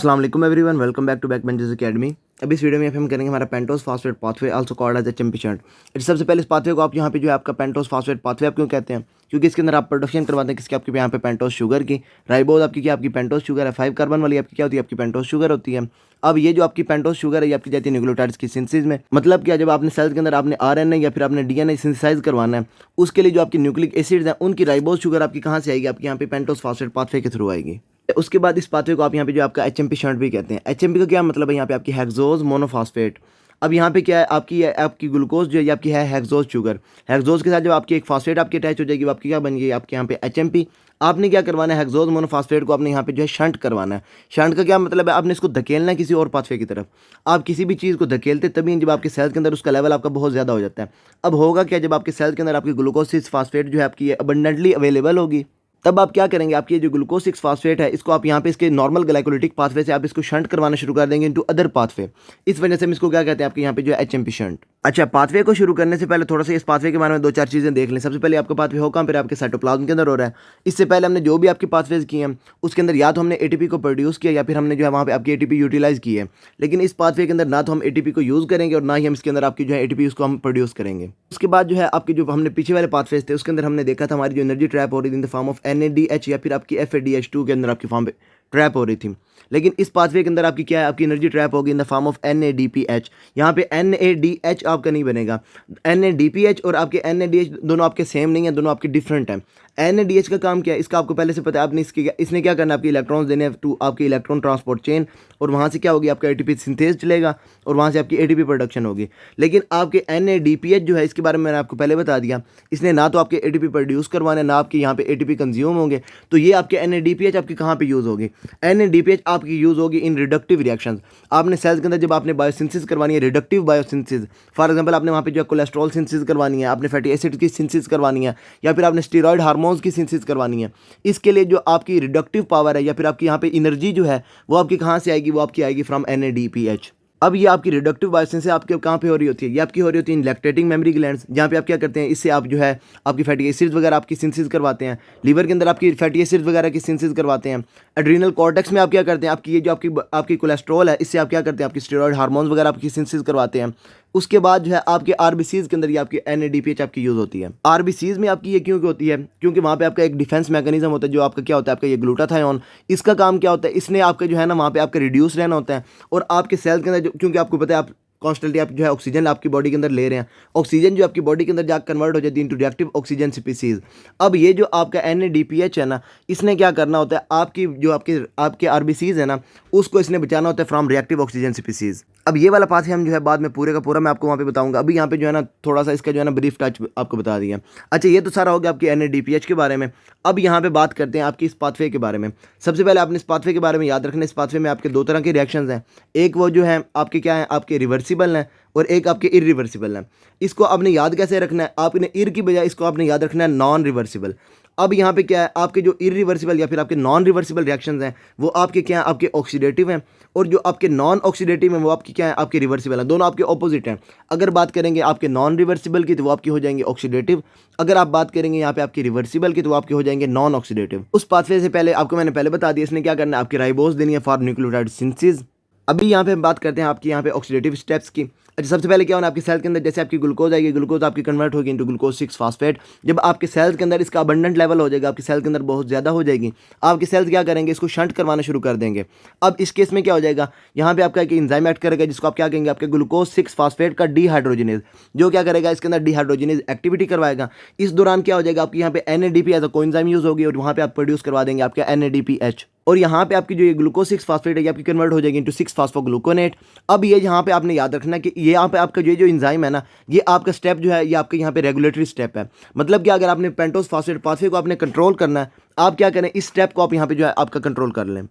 अस्सलाम वालेकुम everyone, welcome back to Backbenchers Academy. अब इस वीडियो में हम करेंगे हमारा pentose phosphate pathway, also called as HMP shunt. सबसे पहले इस पाथवे को आप यहाँ पे जो है आपका पेंटोस फास्फेट पाथवे आप क्यों कहते हैं? क्योंकि इसके अंदर आप प्रोडक्शन करवाते हैं किसके, आपके यहाँ पे पेंटोस शुगर की। राइबोज आपकी क्या, आपकी पेंटोस शुगर है। 5 कार्बन वाली आपकी क्या होती है, आपकी पेंटोस शुगर होती है। अब ये जो आपकी पेंटोस शुगर है ये आपकी जाती है न्यूक्लियोटाइड्स की सिंथेसिस में। मतलब क्या, जब आपने सेल्स के अंदर आपने आरएनए या फिर आपने डीएनए सिंथेसाइज करवाना है, उसके लिए जो आपकी न्यूक्लिक एसिड्स हैं उनकी राइबोज शुगर आपकी कहाँ से आएगी, आपकी यहाँ पे पेंटोस फास्फेट पाथवे के थ्रू आएगी। उसके बाद इस पाथवे को आप यहाँ पे जो आपका एचएमपी शंट भी कहते हैं। एचएमपी का क्या मतलब है, यहाँ पे आपकी हेक्सोज मोनोफॉस्फेट। अब यहाँ पे क्या है, आपकी ग्लूकोज जो है ये आपकी है हेक्सोज शुगर। हेक्सोज के साथ जब आपकी एक फास्फेट आपकी अटैच हो जाएगी, वो आपकी क्या बन गई, आपके यहाँ पे एचएमपी। आपने क्या करवाना है, हेक्सोज मोनोफॉस्फेट को आपने यहाँ पे जो है शंट करवाना है। शंट का क्या मतलब है, आपने इसको धकेलना है किसी और पाथवे की तरफ। आप किसी भी चीज़ को धकेलते तभी जब आपके सेल्स के अंदर उसका लेवल आपका बहुत ज़्यादा हो जाता है। अब होगा क्या, जब आपके सेल्स के अंदर आपकी ग्लूकोज 6 फास्फेट जो है आपकी अबंडेंटली अवेलेबल होगी, तब आप क्या करेंगे, आपकी ये जो ग्लूकोज 6 फास्फेट है इसको आप यहाँ पे इसके नॉर्मल ग्लाइकोलिटिक पाथवे से आप इसको शंट करवाना शुरू कर देंगे इनटू अदर पाथवे। इस वजह से हम इसको क्या कहते हैं, आपके यहाँ पे जो है एचएमपी शंट। अच्छा, पाथवे को शुरू करने से पहले थोड़ा सा इस पाथवे के बारे में 2-4 चीज़ें देख लें। सबसे पहले आपका पाथवे हो कहाँ पर, आपके साइटोप्लाज्म के अंदर हो रहा है। इससे पहले हमने जो भी आपकी पाथवेज किए हैं उसके अंदर या तो हमने एटीपी को प्रोड्यूस किया या फिर हमने जो है वहाँ पे आपकी एटीपी यूटिलाइज की है। लेकिन इस पाथवे के अंदर ना तो हम एटीपी को यूज़ करेंगे और ना ही हम इसके अंदर आपकी जो है एटीपी उसको हम प्रोड्यूस करेंगे। उसके बाद जो है आपके जो हमने पीछे वाले पाथवेज थे उसके अंदर हमने देखा था हमारी जो एनर्जी ट्रैप हो रही थी in the form of NADH या फिर आपकी FADH2 के अंदर आपकी फॉर्म पे ट्रैप हो रही थी। लेकिन इस पाथवे के अंदर आपकी क्या है, आपकी एनर्जी ट्रैप होगी in the form of NADPH। यहाँ पे NADH आपका नहीं बनेगा। NADPH और आपके NADH दोनों आपके सेम नहीं है, दोनों आपके डिफरेंट हैं। NADH का काम क्या है, इसका आपको पहले से पता है। आपने इसने क्या करना है, आपके इलेक्ट्रॉन्स देने हैं टू आपकी इलेक्ट्रॉन ट्रांसपोर्ट चेन, और वहाँ से क्या होगी, आपका एटीपी सिंथेज चलेगा और वहाँ से आपकी एटीपी प्रोडक्शन होगी। लेकिन आपके NADPH जो है, इसके बारे में मैंने आपको पहले बता दिया, इसने ना तो आपके एटीपी प्रोड्यूस करवाने, ना आपके यहाँ पे एटीपी कंज्यूम होंगे। तो ये आपके NADPH आपकी कहाँ पे यूज़ होगी, NADPH आपकी यूज़ होगी इन रिडक्टिव रिएक्शंस। आपने सेल्स के अंदर जब आपने बायोसिंथेसिस करवानी है, रिडक्टिव बायोसिंथेसिस, फॉर एग्जांपल आपने वहाँ पे जो कोलेस्ट्रॉल सिंथेसिस करवानी है, आपने फैटी एसिड की सिंथेसिस करवानी है, या फिर आपने स्टेरॉइड हार्मोन्स की सिंथेसिस करवानी है। इसके लिए जो आपकी रिडक्टिव पावर है या फिर आपकी यहाँ पे एनर्जी जो है वो आपकी कहाँ से आएगी, वो आपकी आएगी फ्रॉम NADPH। अब ये आपकी रिडक्टिव बायोसिंथेसिस आपके कहाँ पे हो रही होती है, ये आपकी हो रही होती है इन लैक्टेटिंग मेमोरी ग्लैंड्स, जहाँ पे आप क्या करते हैं, इससे आप जो है आपकी फैटी एसिड्स वगैरह आपकी सिंथेसिस करवाते हैं। लीवर के अंदर आपकी फैटी एसिड्स वगैरह की सिंथेसिस करवाते हैं। एड्रीनल कॉर्टेक्स में आप क्या करते हैं, आपकी ये जो आपकी कोलेस्ट्रॉल है इससे आप क्या करते हैं, आपकी स्टेरॉइड हार्मोन्स वगैरह आपकी सिंथेसिस करवाते हैं। उसके बाद जो है आपके RBCs के अंदर ये आपकी NADPH आपकी यूज़ होती है। RBCs में आपकी ये क्यों होती है, क्योंकि वहाँ पे आपका एक डिफेंस मैकेनिज्म होता है जो आपका क्या होता है, आपका ये ग्लूटाथायोन। इसका काम क्या होता है, इसने आपका जो है ना वहाँ पे आपका रिड्यूस रहना होता है। और आपके सेल के अंदर क्योंकि आपको पता है आप कॉन्स्टेंटली आप जो है ऑक्सीजन आपकी बॉडी के अंदर ले रहे हैं, ऑक्सीजन जो आपकी बॉडी के अंदर जाकर कन्वर्ट हो जाती है इनटू रिएक्टिव ऑक्सीजन स्पीसीज। अब ये जो आपका NADPH है ना, इसने क्या करना होता है, आपकी जो आपके RBCs है ना उसको इसने बचाना होता है फ्रॉम रिएक्टिव ऑक्सीजन स्पीसीज। अब ये वाला पाथ हम जो है बाद में पूरे का पूरा मैं आपको वहाँ पे बताऊंगा। अभी यहाँ पे जो है ना थोड़ा सा इसका जो है ना ब्रीफ टच आपको बता दिया। अच्छा, ये तो सारा हो गया आपकी NADPH के बारे में। अब यहाँ पे बात करते हैं आपकी इस पाथवे के बारे में। सबसे पहले आपने इस पाथवे के बारे में याद रखना, इस पाथवे में आपके 2 तरह के रिएक्शंस हैं। एक वो जो है आपके क्या है, आपके रिवर्सिबल हैं, और एक आपके इरिवर्सिबल हैं। इसको आपने याद कैसे रखना है, आपने इर की बजाय इसको आपने याद रखना है नॉन रिवर्सिबल। अब यहाँ पे क्या है, आपके जो इरिवर्सिबल या फिर आपके नॉन रिवर्सिबल रिएक्शंस हैं वो आपके क्या हैं, आपके ऑक्सीडेटिव हैं, और जो आपके नॉन ऑक्सीडेटिव हैं वो आपकी क्या है, आपके रिवर्सिबल हैं। दोनों आपके ऑपोजिट हैं। अगर बात करेंगे आपके नॉन रिवर्सिबल की तो वो आपकी हो जाएंगे ऑक्सीडेटिव। अगर आप बात करेंगे यहाँ पे आपकी रिवर्सिबल की तो वो आपके हो जाएंगे नॉन ऑक्सीडेटिव। उस पाथवे से पहले आपको मैंने पहले बता दिया इसने क्या करना है, आपकी राइबोज देनी है फॉर न्यूक्लियोटाइड सिंथेसिस। अभी यहाँ पे हम बात करते हैं आपकी यहाँ पे ऑक्सीडेटिव स्टेप्स की। अच्छा, सबसे पहले क्या होना है, आपकी सेल के अंदर जैसे आपकी ग्लूकोज आएगी, ग्लूकोज आपकी कन्वर्ट होगी इनटू ग्लूकोज 6 फास्फेट। जब आपके सेल्स के अंदर इसका अबंडेंट लेवल हो जाएगा, आपकी सेल के अंदर बहुत ज़्यादा हो जाएगी, आपके सेल्स क्या करेंगे, इसको शंट करवाना शुरू कर देंगे। अब इस केस में क्या हो जाएगा, यहाँ पे आपका एक एंजाइम एक्ट करेगा जिसको आप क्या कहेंगे, आपके ग्लूकोज 6 फास्फेट का डिहाइड्रोजिनेज, जो क्या करेगा इसके अंदर डिहाइड्रोजिनेज एक्टिविटी करवाएगा। इस दौरान क्या हो जाएगा, आपकी यहाँ पे NADP as a coenzyme use होगी और वहाँ पे आप प्रोड्यूस करवा देंगे आपका NADPH। और यहाँ पे आपकी जो ये ग्लूकोज 6 फास्फेट है ये आपकी कन्वर्ट हो जाएगी इनटू 6 फास्फोग्लूकोनेट। अब ये यहाँ पे आपने याद रखना कि ये यहाँ पे आपका जो एंजाइम है ना, ये आपका स्टेप जो है ये आपके यहाँ पे रेगुलेटरी स्टेप है। मतलब कि अगर आपने पेंटोस फास्फेट पाथवे को आपने कंट्रोल करना है, आप क्या करें, इस स्टेप को आप यहाँ पे जो है आपका कंट्रोल कर लें।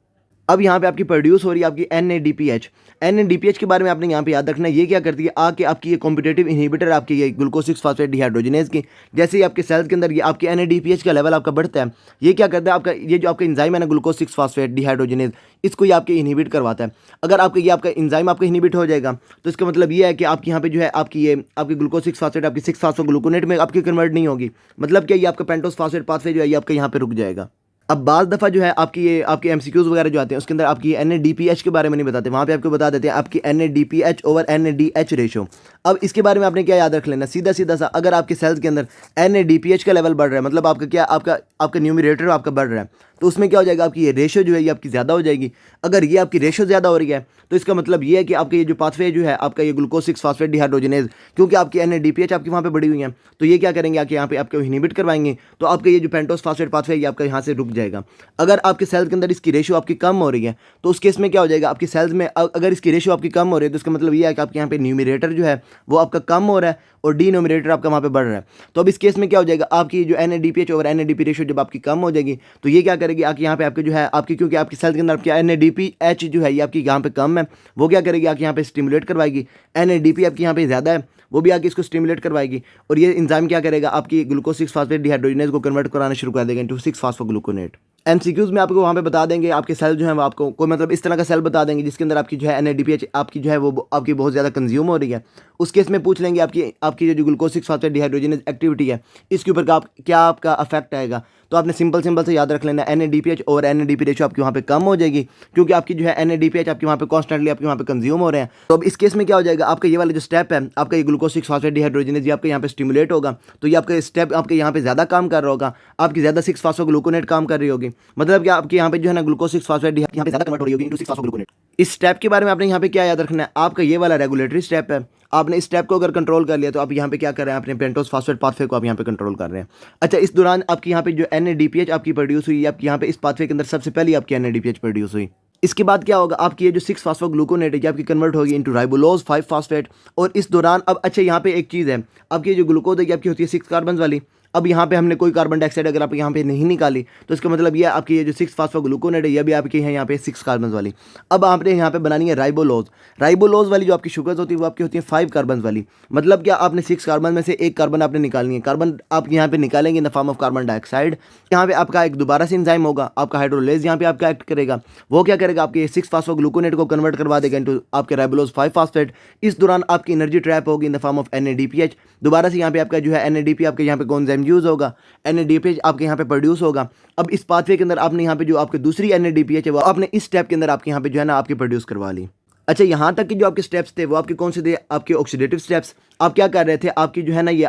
अब यहाँ पे आपकी प्रोड्यूस हो रही है आपकी NADPH। NADPH के बारे में आपने यहाँ पे याद रखना है, ये क्या करती है, आके आपकी ये कॉम्पिटेटिव इनहिबिटर आपकी ये ग्लूकोज 6 फास्फेट डिहाइड्रोजिनेज की। जैसे ही आपके सेल्स के अंदर ये आपके NADPH का लेवल आपका बढ़ता है, ये क्या करता है, आपका ये जो आपका एंजाइम है ना ग्लूकोज 6 फास्फेट डिहाइड्रोजिनेज, इसको ये आपके इनहिबिट करवाता है। अगर आपका ये आपका एंजाइम आपका इनहिबिट हो जाएगा तो इसका मतलब ये है कि आपकी यहाँ पे जो है आपकी ये आपकी ग्लूकोज 6 फास्फेट आपकी 6 फास्फोग्लूकोनेट में आपकी कन्वर्ट नहीं होगी। मतलब क्या, ये आपका पेंटोस फास्फेट पाथवे जो है ये आपका यहाँ पे रुक जाएगा। अब बाज़ दफ़ा जो है आपकी ये आपके एमसीक्यूज़ वगैरह जो आते हैं उसके अंदर आपकी NADPH के बारे में नहीं बताते, वहाँ पे आपको बता देते हैं आपकी NADPH ओवर NADH रेशो। अब इसके बारे में आपने क्या याद रख लेना, सीधा सीधा सा, अगर आपके सेल्स के अंदर NADPH का लेवल बढ़ रहा है, मतलब आपका क्या आपका न्यूमरेटर आपका बढ़ रहा है, तो उसमें क्या हो जाएगा, आपकी ये रेशो जो है ये आपकी ज़्यादा हो जाएगी। अगर ये आपकी रेशो ज़्यादा हो रही है तो इसका मतलब ये है कि आपका ये जो पाथवे जो है आपका ये ग्लूकोज 6 फॉस्फेट डिहाइड्रोजनेज, क्योंकि आपकी NADPH आपकी वहाँ पे बढ़ी हुई है, तो ये क्या करेंगे आके यहाँ पे आपको इनहिबिट करवाएंगे, तो आपका ये जो पेंटोस फॉस्फेट पाथवे ये आपका यहाँ से रुक जाएगा। अगर आपके सेल्स के अंदर इसकी रेशो आपकी कम हो रही है तो उस केस में क्या हो जाएगा, आपकी सेल्स में अगर इसकी रेशो आपकी कम हो रही है तो इसका मतलब ये है कि आपके यहाँ पे न्यूमरेटर जो है वो आपका कम हो रहा है और डिनोमिनेटर आपका वहाँ पे बढ़ रहा है। तो अब इस केस में क्या हो जाएगा, आपकी जो NADPH ओवर NADP रेशो जब आपकी कम हो जाएगी तो ये क्या करेगी, आके यहाँ पे आपके जो है आपकी, क्योंकि आपकी सेल्स के अंदर आपकी NADPH जो है ये आपकी यहाँ पे कम है, वो क्या करेगी आके यहाँ पे स्टिमुलेट करवाएगी। NADP आपकी यहाँ पे ज़्यादा है, वो भी आके इसको स्टिमुलेट करवाएगी और ये एंजाइम क्या करेगा, आपकी ग्लूकोज 6 फॉस्फेट डिहाइड्रोजनेज को कन्वर्ट कराना शुरू कर देगा इनटू 6 फॉस्फोग्लूकोनेट। एमसीक्यूज़ में आपको वहाँ पे बता देंगे आपके सेल जो है वो आपको कोई मतलब इस तरह का सेल बता देंगे जिसके अंदर आपकी जो है NADPH आपकी जो है वो आपकी बहुत ज़्यादा कंज्यूम हो रही है। उस केस में पूछ लेंगे आपकी जो ग्लूकोज 6 फॉस्फेट डिहाइड्रोजनेज एक्टिविटी है इसके ऊपर क्या आपका अफेक्ट आएगा। तो आपने सिंपल से याद रख लेना, NADPH और NADP रेशो आपकी वहाँ पे कम हो जाएगी, क्योंकि आपकी जो है NADPH आपकी वहाँ पे कॉन्स्टेंटली आपके वहाँ पे कंज्यूम हो रहे हैं। तो अब इस केस में क्या हो जाएगा, आपका ये वाला जो स्टेप है आपका ये ग्लूकोज 6 फॉस्फेट डिहाइड्रोजनेज ये आपके यहाँ पे स्टिमुलेट होगा, तो ये आपका स्टेप आपके यहाँ पे ज़्यादा काम कर रहा होगा, आपकी ज़्यादा 6 फॉस्फोग्लूकोनेट काम कर रही होगी, मतलब कि आपके यहाँ पे जो है ना ग्लूकोज 6 फॉस्फेट यहाँ पे ज़्यादा कन्वर्ट हो रही होगी इनटू 6 फॉस्फोग्लूकोनेट। इस स्टेप के बारे में आपने यहाँ पे क्या याद रखना है, आपका ये वाला रेगुलेटरी स्टेप है, आपने इस स्टेप को अगर कंट्रोल कर लिया तो आप यहाँ पे क्या कर रहे हैं, अपने पेंटोस फॉस्फेट पाथवे को आप यहाँ पे कंट्रोल कर रहे हैं। अच्छा, इस दौरान आपकी यहाँ पे जो NADPH आपकी प्रोड्यूस हुई, आपकी यहाँ पे इस पाथवे के अंदर सबसे पहले आपकी NADPH प्रोड्यूस हुई। इसके बाद क्या होगा, आपकी ये जो 6 फॉस्फोग्लूकोनेट है आपकी कन्वर्ट होगी इनटू राइबोलोज 5 फॉस्फेट। और इस दौरान अब अच्छा यहाँ पे एक चीज़ है, आपकी जो ग्लूकोज है आपकी होती है 6 कार्बन वाली। अब यहाँ पे हमने कोई कार्बन डाइऑक्साइड अगर आप यहाँ पे नहीं निकाली तो इसका मतलब ये आपकी ये जो 6 फॉस्फोग्लूकोनेट है ये भी आपकी है यहाँ पे 6 कार्बन वाली। अब आपने यहाँ पे बनानी है राइबोलोज वाली जो आपकी शुगर्स होती है वो आपकी होती है 5 कार्बन वाली। मतलब क्या, आपने 6 कार्बन में से एक कार्बन आपने निकालनी है, कार्बन आप यहाँ पे निकालेंगे in the form of carbon dioxide. यहाँ पे आपका एक दोबारा से एंजाइम होगा, आपका हाइड्रोलेज यहाँ पे आपका एक्ट करेगा, वो क्या करेगा, आपके 6 फॉस्फोग्लूकोनेट को कन्वर्ट करवा देगा इनटू आपके राइबोलोज 5 फॉस्फेट। इस दौरान आपकी एनर्जी ट्रैप होगी in the form of NADPH। दोबारा से यहाँ पे आपका जो है NADP आपके यहाँ पे कौन सा यूज होगा, NADPH आपके यहाँ पे प्रोड्यूस होगा। अब इस पाथवे के अंदर आपने यहाँ पे जो आपकी दूसरी NADPH है वो आपने इस स्टेप के अंदर आपके यहाँ पे जो है ना आपकी प्रोड्यूस करवा ली। अच्छा, यहाँ तक कि जो आपके स्टेप्स थे वो आपके कौन से थे, आपके ऑक्सीडेटिव स्टेप्स। आप क्या कर रहे थे, आपकी जो है ना ये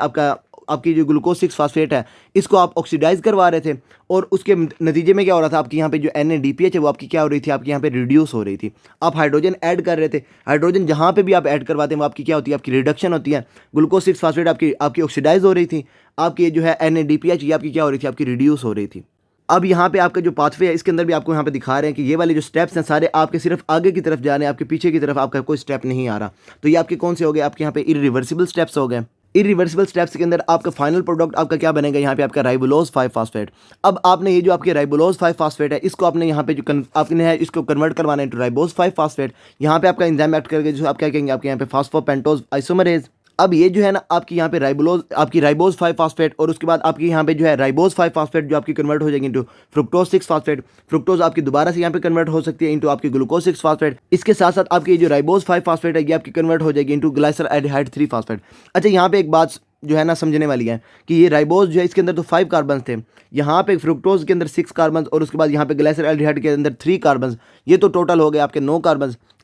आपकी जो ग्लूकोज 6 फॉस्फेट है इसको आप ऑक्सीडाइज करवा रहे थे, और उसके नतीजे में क्या हो रहा था, आपकी यहाँ पे जो NADPH है वो आपकी क्या हो रही थी, आपकी यहाँ पे रिड्यूस हो रही थी। आप हाइड्रोजन ऐड कर रहे थे, हाइड्रोजन जहाँ पे भी आप ऐड करवाते हैं वो आपकी क्या होती है, आपकी रिडक्शन होती है। ग्लूकोज 6 फॉस्फेट आपकी ऑक्सीडाइज हो रही थी, आपकी जो है NADPH ये आपकी क्या हो रही थी, आपकी रिड्यूस हो रही थी। अब यहाँ पे आपका जो पाथवे है इसके अंदर भी आपको यहाँ पे दिखा रहे हैं कि ये वाले जो स्टेप्स हैं सारे आपके सिर्फ आगे की तरफ जा रहे हैं, आपके पीछे की तरफ आपका कोई स्टेप नहीं आ रहा। तो ये आपके कौन से हो गए, आपके यहाँ पे इरिवर्सिबल स्टेप्स हो गए। इरिवर्सिबल स्टेप्स के अंदर आपका फाइनल प्रोडक्ट आपका क्या बनेगा, यहाँ पे आपका राइबोलोज 5 फॉस्फेट। अब आपने ये जो आपके राइबोलोज 5 फॉस्फेट है इसको आपने यहाँ पे जो आपने है इसको कन्वर्ट करवाना है टू राइबोज 5 फॉस्फेट। यहाँ पे आपका एंजाइम एक्ट करके जो आप क्या कहेंगे, आपके यहाँ पे फॉस्फोपेंटोज आइसोमरेज। अब ये जो है ना आपकी यहाँ पे राइबोज 5 फॉस्फेट, और उसके बाद आपकी यहाँ पे जो है राइबोज 5 फॉस्फेट जो आपकी कन्वर्ट हो जाएगी इंटू फ्रुक्टोज 6 फॉस्फेट। फ्रुक्टोज आपकी दोबारा से यहाँ पे कन्वर्ट हो सकती है इंटू आपकी ग्लूकोज 6 फॉस्फेट। इसके साथ साथ आपकी जो राइबोज 5 फॉस्फेट है ये आपकी कन्वर्ट हो जाएगी इंटू ग्लाइसरल्डिहाइड 3 फॉस्फेट। अच्छा, यहाँ पे एक बात जो है ना समझने वाली है कि ये राइबोज जो है इसके अंदर तो 5 कार्बन थे, यहाँ पे फ्रुक्टोज के अंदर 6 कार्बन, और उसके बाद यहाँ पे ग्लाइसरल्डिहाइड के अंदर 3 कार्बन, ये तो टोटल हो गए आपके 9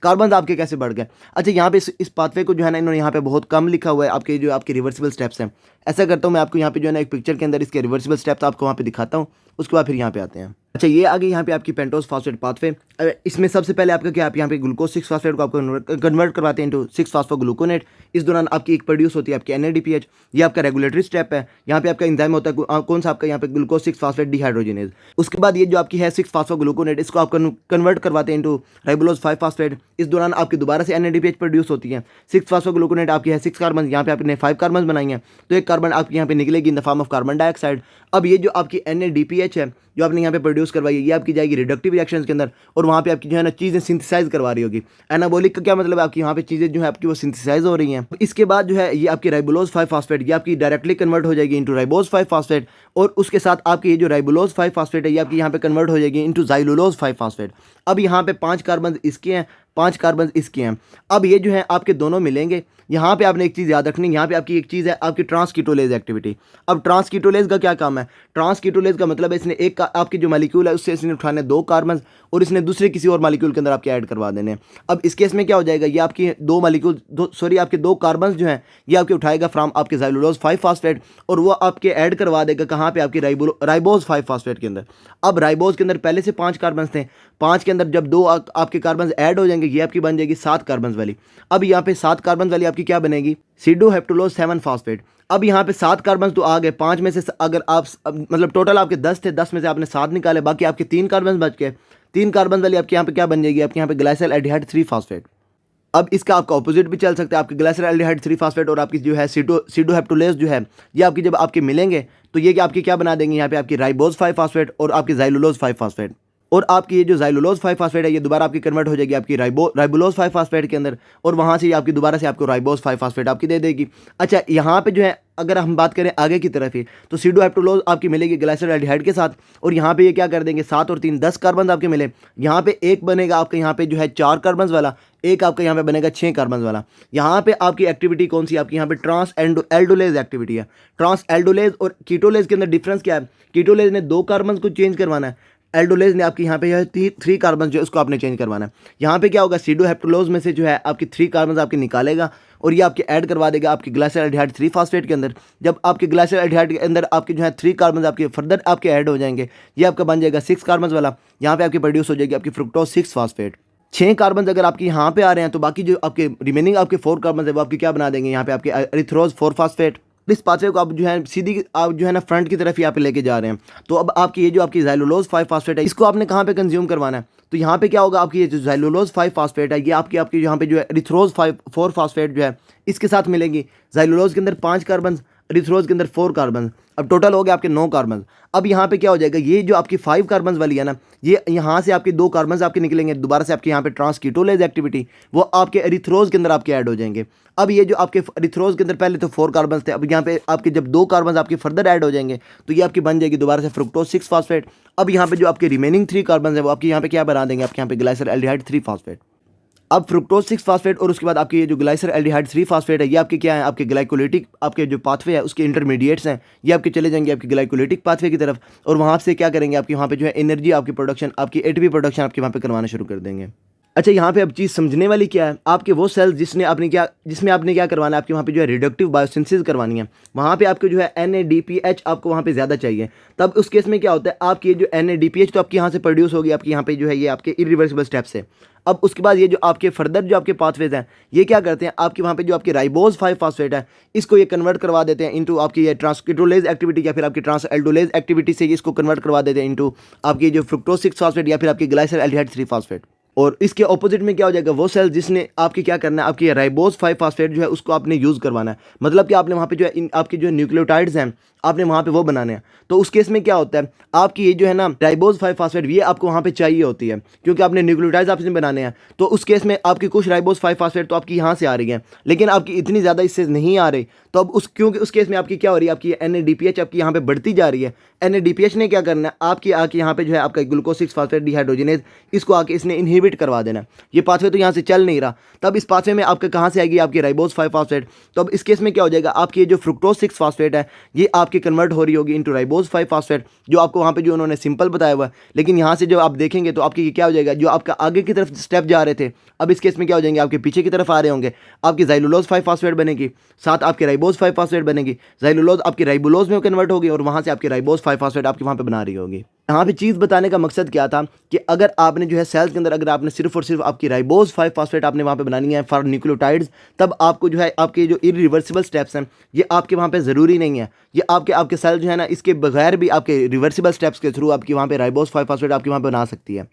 कार्बन आपके कैसे बढ़ गए। अच्छा, यहाँ पे इस पाथवे को जो है ना इन्होंने यहाँ पे बहुत कम लिखा हुआ है, आपके जो आपके रिवर्सिबल स्टेप्स हैं। ऐसा करता हूँ मैं आपको यहाँ पे जो है ना एक पिक्चर के अंदर इसके रिवर्सिबल स्टेप्स आपको वहाँ पे दिखाता हूँ, उसके बाद फिर यहाँ पे आते हैं। अच्छा, ये आगे यहाँ पे आपकी पेंटोस फॉस्फेट पाथवे। इसमें सबसे पहले आपका क्या, आप यहाँ पे ग्लूकोज 6 फॉस्फेट को आपको कन्वर्ट करवाते हैं इंटू 6 फॉस्फोग्लूकोनेट। इस दौरान आपकी एक प्रोड्यूस होती है आपकी NADPH, ये आपका रेगुलेटरी स्टेप है। यहाँ पे आपका एंजाइम होता है कौन सा, आपका यहाँ पे ग्लूकोज 6 फॉस्फेट डिहाइड्रोजनेज। उसके बाद ये जो आपकी है 6 फॉस्फोग्लूकोनेट इसको आप कन्वर्ट करवाते हैं इंटू राइबोलोज 5 फॉस्फेट। इस दौरान आपकी दोबारा से NADPH प्रोड्यूस होती है। 6 फॉस्फोग्लूकोनेट आपकी है 6 कार्बन, यहाँ पे आपने 5 कार्बन बनाई है, तो एक कार्बन आपकी यहाँ पे निकलेगी in the form of carbon dioxide. अब ये जो आपकी NADPH है जो आपने यहाँ पे प्रोड्यूस करवाई है ये आपकी जाएगी रिडक्टिव रिएक्शंस के अंदर, और वहाँ पे आपकी जो है ना चीज़ें सिंथेसाइज करवा रही होगी। एनाबॉलिक का क्या मतलब है, आपकी यहाँ पे चीज़ें जो है आपकी वो सिंथेसाइज हो रही हैं। इसके बाद जो है ये आपकी राइबोलोज 5 फॉस्फेट ये आपकी डायरेक्टली कन्वर्ट हो जाएगी इंटू राइबोज 5 फॉस्फेट, और उसके साथ आपकी ये जो राइबोलोज 5 फॉस्फेट है ये आपकी यहाँ पे कन्वर्ट हो जाएगी इंटू ज़ाइलुलोज 5 फॉस्फेट। अब यहाँ पे 5 कार्बन इसके हैं, 5 कार्बन इसके हैं। अब ये जो है आपके दोनों मिलेंगे। यहाँ पे आपने एक चीज़ याद रखनी, यहाँ पे आपकी एक चीज़ है आपकी ट्रांसकीटोलेज एक्टिविटी। अब ट्रांसकीटोलेज का क्या काम है? ट्रांसकीटोलेज का मतलब है इसने एक आपकी जो मॉलिक्यूल है उससे इसने उठाने 2 कार्बन और इसने दूसरे किसी और मॉलिक्यूल के अंदर आपके ऐड करवा देने हैं। अब इस केस में क्या हो जाएगा, ये आपकी 2 मॉलिक्यूल आपके 2 कार्बन जो हैं ये आपके उठाएगा फ्रॉम आपके ज़ाइलुलोज 5 फास्फेट और वो आपके ऐड करवा देगा कहाँ पे? आपकी राइबोज 5 फास्फेट के अंदर। अब राइबोज के अंदर पहले से 5 कार्बन थे, 5 के अंदर जब 2 आपके कार्बन ऐड हो जाएंगे ये आपकी बन जाएगी 7 कार्बन वाली। अब यहाँ पे 7 कार्बन वाली आपकी क्या बनेगी? सीडोहेप्टुलोज 7 फास्फेट। अब यहाँ पे 7 कार्बन तो आ गए, 5 में से अगर आप मतलब टोटल आपके 10 थे, 10 में से आपने 7 निकाले, बाकी आपके 3 कार्बन बच गए। 3 कार्बन वाली आपके यहाँ पे क्या बन जाएगी? आपके यहाँ पे ग्लाइसिल एल्डिहाइड 3 फास्फेट। अब इसका आपका ऑपोजिट भी चल सकता है, आपके ग्लाइसिल एल्डिहाइड 3 फास्फेट और आपकी जो है सीडोहेप्टुलेज जो है ये आपकी जब आपके मिलेंगे तो ये आपकी क्या बना देंगे? यहाँ पे आपकी राइबोज 5 फास्फेट और आपकी ज़ाइलुलोज 5 फास्फेट। और आपकी ये जो ज़ाइलुलोज 5 फास्फेट है ये दोबारा आपकी कन्वर्ट हो जाएगी आपकी राइबोलोज 5 फास्फेट के अंदर और वहाँ से आपकी दोबारा से आपको राइबोज 5 फास्फेट आपकी दे देगी। अच्छा, यहाँ पे जो है अगर हम बात करें आगे की तरफ ही तो सीडोहेप्टुलोज आपकी मिलेगी ग्लाइसिल एल्डिहाइड के साथ और यहाँ पे ये क्या कर देंगे? 7 और 3 10 कार्बन आपके मिले। यहाँ पे एक बनेगा आपका यहाँ पे जो है 4 कार्बन वाला, एक आपका यहाँ पे बनेगा 6 कार्बन वाला। यहाँ पे आपकी एक्टिविटी कौन सी? आपकी यहाँ पे ट्रांस एल्डोलेज एक्टिविटी है। ट्रांस एल्डोलेज और कीटोलेज के अंदर डिफरेंस क्या है? कीटोलेज ने 2 कार्बन को चेंज करवाना है, एल्डोलेज ने आपकी यहाँ पे जो है 3 कार्बन जो है उसको आपने चेंज करवाना है। यहाँ पे क्या होगा? सीडोहेप्टुलोज में से जो है आपकी 3 कार्बन आपके निकालेगा और ये आपके ऐड करवा देगा आपकी ग्लाइसिल एल्डिहाइड 3 फास्फेट के अंदर। जब आपके ग्लाइसिल एल्डिहाइड के अंदर आपके जो है 3 कार्बन आपके फर्दर आपके ऐड हो जाएंगे, ये आपका बन जाएगा 6 कार्बन वाला। यहाँ पे आपकी प्रोड्यूस हो जाएगी आपकी फ्रुक्टोज 6 फास्फेट। 6 कार्बन अगर आपके यहाँ पे आ रहे हैं तो बाकी जो आपके रिमेनिंग आपके 4 कार्बन है वो आपके क्या बना देंगे? यहाँ पे आपके एरिथ्रोज 4 फास्फेट। इस पाथवे को आप जो है सीधी आप जो है ना फ्रंट की तरफ यहाँ पे लेके जा रहे हैं। तो अब आपकी ये जो आपकी ज़ाइलुलोज 5 फास्फेट है इसको आपने कहाँ पे कंज्यूम करवाना है? तो यहाँ पे क्या होगा? आपकी ये जो ज़ाइलुलोज 5 फास्फेट है ये आपकी यहाँ पे जो है एरिथ्रोज 4 फास्फेट जो है इसके साथ मिलेगी। ज़ाइलुलोज के अंदर 5 कार्बन, एरिथ्रोज के अंदर 4 कार्बन, अब टोटल हो गया आपके 9 कार्बन। अब यहाँ पे क्या हो जाएगा? ये जो आपकी 5 कार्बन वाली है ना ये यहाँ से आपके 2 कार्बन आपके निकलेंगे, दोबारा से आपके यहाँ पे ट्रांसकीटोलेज एक्टिविटी वो आपके एरिथ्रोज के अंदर आपके ऐड हो जाएंगे। अब ये जो आपके एरिथ्रोज के अंदर पहले तो 4 कार्बन थे, अब यहाँ पे आपके जब 2 कार्बन आपके फर्दर ऐड हो जाएंगे तो ये आपकी बन जाएगी दोबारा से फ्रुक्टोज 6 फास्फेट। अब यहाँ पे जो आपके रिमेनिंग 3 कार्बन है वो आपके यहाँ पे क्या बना देंगे? आपके यहाँ पे ग्लाइसिल एल्डिहाइड 3 फास्फेट। अब फ्रुक्टोज 6 फास्फेट और उसके बाद आपकी ये जो ग्लाइसिल एल्डिहाइड 3 फास्फेट है ये आपके क्या है? आपके ग्लाइकोलिटिक आपके जो पाथवे है उसके इंटरमीडिएट्स हैं, ये आपके चले जाएंगे आपकी ग्लाइकोलिटिक पाथवे की तरफ और वहाँ से क्या करेंगे? आपके वहाँ पे जो है एनर्जी आपकी प्रोडक्शन आपकी एटीपी प्रोडक्शन आपके वहाँ पे करवाना शुरू कर देंगे। अच्छा, यहाँ पे अब चीज़ समझने वाली क्या है? आपके वो सेल्स जिसमें आपने क्या करवाना है? आपके वहाँ पे जो है रिडक्टिव बायोसिंथेसिस करवानी है, वहाँ पे आपको जो है NADPH आपको वहाँ पे ज़्यादा चाहिए। तब उस केस में क्या होता है? आपकी जो NADPH तो आपके यहाँ से प्रोड्यूस होगी, आपके यहाँ पे जो है ये आपके इरिवर्सिबल स्टेप्स है। अब उसके बाद ये जो आपके फर्दर जो आपके पाथवेज हैं ये क्या करते हैं? आपके वहाँ पे जो आपके राइबोज 5 फास्फेट है इसको ये कन्वर्ट करवा देते हैं इनटू आपकी ये ट्रांसकीटोलेज एक्टिविटी या फिर आपकी ट्रांस एल्डोलेज एक्टिविटी से इसको कन्वर्ट करवा देते हैं इनटू आपकी जो फ्रुक्टोज 6 फास्फेट या फिर आपकी ग्लाइसिल एल्डिहाइड 3 फास्फेट। और इसके ऑपोजिट में क्या हो जाएगा? वो सेल जिसने आपके क्या करना है? आपकी राइबोज 5 फास्फेट जो है उसको आपने यूज़ करवाना है, मतलब कि आपने वहाँ पे जो है आपके जो न्यूक्लियोटाइड्स हैं आपने वहाँ पे वो बनाने हैं। तो उस केस में क्या होता है? आपकी ये जो है ना राइबोज 5 फास्फेट ये आपको वहाँ पे चाहिए होती है क्योंकि आपने न्यूक्लियोटाइड्स आपने बनाने हैं। तो उस केस में आपकी कुछ राइबोज 5 फास्फेट तो आपकी यहाँ से आ रही है लेकिन आपकी इतनी ज़्यादा इससे नहीं आ रही। तो अब क्योंकि उस केस में आपकी क्या हो रही है? आपकी NADPH आपकी यहाँ पे बढ़ती जा रही है। NADPH ने क्या करना है? आपकी आके यहाँ पे जो है आपका ग्लूकोज 6 फास्फेट डिहाइड्रोजिनेज इसको आके इसने इनहिबिट करवा देना। ये पाथवे तो यहाँ से चल नहीं रहा, तब इस पाथवे में आपके कहाँ से आएगी? आपकी राइबोज 5 फास्फेट। तो अब इस केस में क्या हो जाएगा? आपकी ये जो फ्रुक्टोज 6 फास्फेट है ये आपकी कन्वर्ट हो रही होगी इनटू राइबोज 5 फास्फेट जो आपको वहाँ पे जो उन्होंने सिंपल बताया हुआ है। लेकिन यहाँ से जो आप देखेंगे तो आपकी क्या हो जाएगा? जो आपका आगे की तरफ स्टेप जा रहे थे अब इस केस में क्या हो जाएंगे? आपके पीछे की तरफ आ रहे होंगे। आपकी ज़ाइलुलोज 5 फास्फेट बनेगी, साथ आपके राइबोज 5 फास्फेट बनेगी, ज़ाइलुलोज आपकी राइबोलोज में कन्वर्ट होगी और वहाँ से आपकी राइबोज 5 फास्फेट आपकी वहाँ पे बना रही होगी। यहाँ पे चीज़ बताने का मकसद क्या था कि अगर आपने जो है सेल्स के अंदर अगर आपने सिर्फ और सिर्फ आपकी राइबोज 5 फास्फेट आपने वहाँ पे बनानी है फॉर न्यूक्लियोटाइड्स, तब आपको जो है आपके जो इरिवर्सिबल स्टेप्स हैं ये आपके वहाँ पे ज़रूरी नहीं है। ये आपके सेल जो है ना इसके बगैर भी आपके रिवर्सिबल स्टेप्स के थ्रू आपकी वहाँ पे राइबोज 5 फास्फेट आपकी वहाँ पे बना सकती है।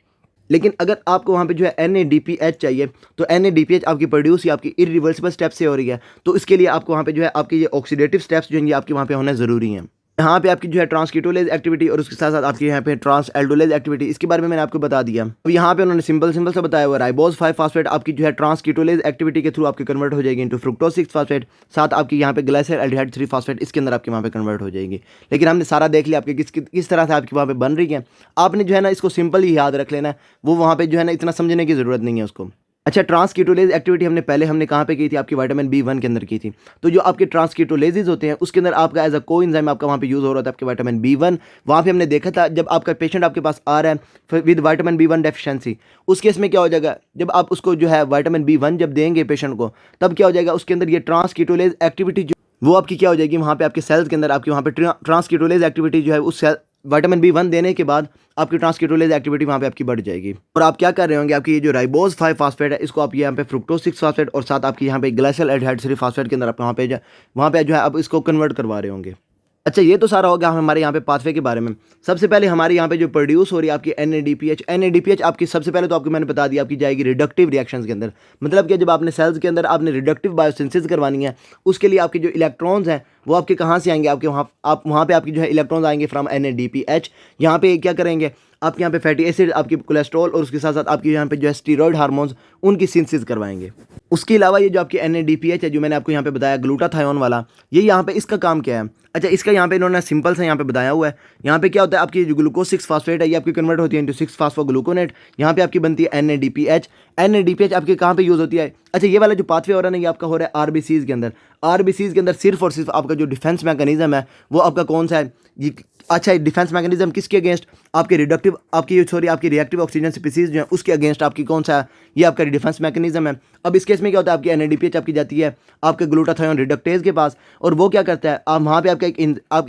लेकिन अगर आपको वहाँ पे जो है NADPH चाहिए तो NADPH आपकी प्रोड्यूस या आपकी इरिवर्सिबल स्टेप से हो रही है, तो इसके लिए आपको वहाँ पे जो है आपके ये ऑक्सीडेटिव स्टेप्स जो हैं ये आपके वहाँ पे होना ज़रूरी हैं। यहाँ पे आपकी जो है ट्रांसकीटोलेज एक्टिविटी और उसके साथ साथ आपकी यहाँ पे ट्रांस एल्डोलेज एक्टिविटी, इसके बारे में मैंने आपको बता दिया। अब यहाँ पे उन्होंने सिंपल से बताया हुआ राइबोज 5 फास्फेट आपकी जो है ट्रांसकीटोलेज एक्टिविटी के थ्रू आपकी कन्वर्ट हो जाएगी इंटू फ्रुक्टोज 6 फास्फेट, साथ आपकी यहाँ पे ग्लाइसिल एल्डिहाइड 3 फास्फेट इसके अंदर आपके वहाँ पे कन्वर्ट हो जाएगी। लेकिन हमने सारा देख लिया आपके किस तरह से आपकी वहाँ पे बन रही है। आपने जो है ना इसको सिंपल ही याद रख लेना है, वो वहाँ पे जो है ना इतना समझने की ज़रूरत नहीं है उसको। अच्छा, ट्रांसकीटोलेज एक्टिविटी हमने पहले कहाँ पे की थी, आपकी विटामिन B1 के अंदर की थी। तो जो आपके ट्रांसकीटोलेजेस होते हैं उसके अंदर आपका एज अ कोएंजाइम आपका वहाँ पे यूज़ हो रहा था आपके विटामिन B1। वहाँ पे हमने देखा था जब आपका पेशेंट आपके पास आ रहा है विद विटामिन B1 डेफिशिएंसी, उस केस में क्या हो जाएगा, जब आप उसको जो है विटामिन B1 जब देंगे पेशेंट को, तब क्या हो जाएगा उसके अंदर ये ट्रांसकीटोलेज एक्टिविटी जो वो आपकी क्या हो जाएगी, वहाँ पे आपके सेल्स के अंदर आपकी वहाँ पे ट्रांसकीटोलेज एक्टिविटी जो है उस सेल विटामिन B1 देने के बाद आपकी ट्रांसकीटोलेज एक्टिविटी वहाँ पे आपकी बढ़ जाएगी। और आप क्या कर रहे होंगे, आपकी ये जो राइबोज 5 फास्फेट है इसको आप यहाँ पे फ्रुक्टोज 6 फास्फेट और साथ आपकी यहाँ पे ग्लाइसिल एल्डिहाइड 3 फास्फेट के अंदर आप वहाँ पे जो है आप इसको कन्वर्ट करवा रहे होंगे। अच्छा, ये तो सारा हो गया हमारे यहाँ पे पाथवे के बारे में। सबसे पहले हमारे यहाँ पे जो प्रोड्यूस हो रही है आपकी NADPH आपकी सबसे पहले तो आपको मैंने बता दिया आपकी जाएगी रिडक्टिव रिएक्शंस के अंदर। मतलब कि जब आपने सेल्स के अंदर आपने रिडक्टिव बायोसिंथेसिस करवानी है, उसके लिए आपके जो इलेक्ट्रॉन्स हैं वो आपके कहाँ से आएंगे, आपके वहाँ पे आपकी जो है इलेक्ट्रॉन्स आएंगे फ्रॉम NADPH। यहाँ पे क्या करेंगे, आपके यहाँ पे फैटी एसिड, आपकी कोलेस्ट्रॉल और उसके साथ साथ आपके यहाँ पे जो है स्टीरॉयड हार्मोन्स उनकी सिंथेसिस करवाएंगे। उसके अलावा ये जो आपकी NADPH है जो मैंने आपको यहाँ पे बताया ग्लूटाथायोन वाला, ये यहाँ पे इसका काम क्या है। अच्छा, इसका यहाँ पे इन्होंने सिंपल से यहाँ पे बताया हुआ है। यहाँ पे क्या होता है, आपकी जो ग्लूकोज 6 फास्फेट है ये आपकी कन्वर्ट होती है इंटू 6 फास्फोग्लूकोनेट। यहाँ पे आपकी बनती है NADPH आपके कहाँ पे यूज़ होती है। अच्छा, ये वाला जो पाथवे हो रहा है ना ये आपका हो रहा है RBCs के अंदर। RBCs के अंदर सिर्फ और सिर्फ आपका जो डिफेंस मैकेनिज्म है वो आपका कौन सा है, ये अच्छा डिफेंस मैकेनिज्म किसके अगेंस्ट, आपके रिएक्टिव ऑक्सीजन स्पीसीज जो है उसके अगेंस्ट आपकी कौन सा है, ये आपका डिफेंस मैकेनिज्म है। अब इस केस में क्या होता है, आपकी NADPH आपकी जाती है आपके ग्लूटाथायोन रिडक्टेज के पास, और वो क्या करता है, आप वहाँ पे आपकी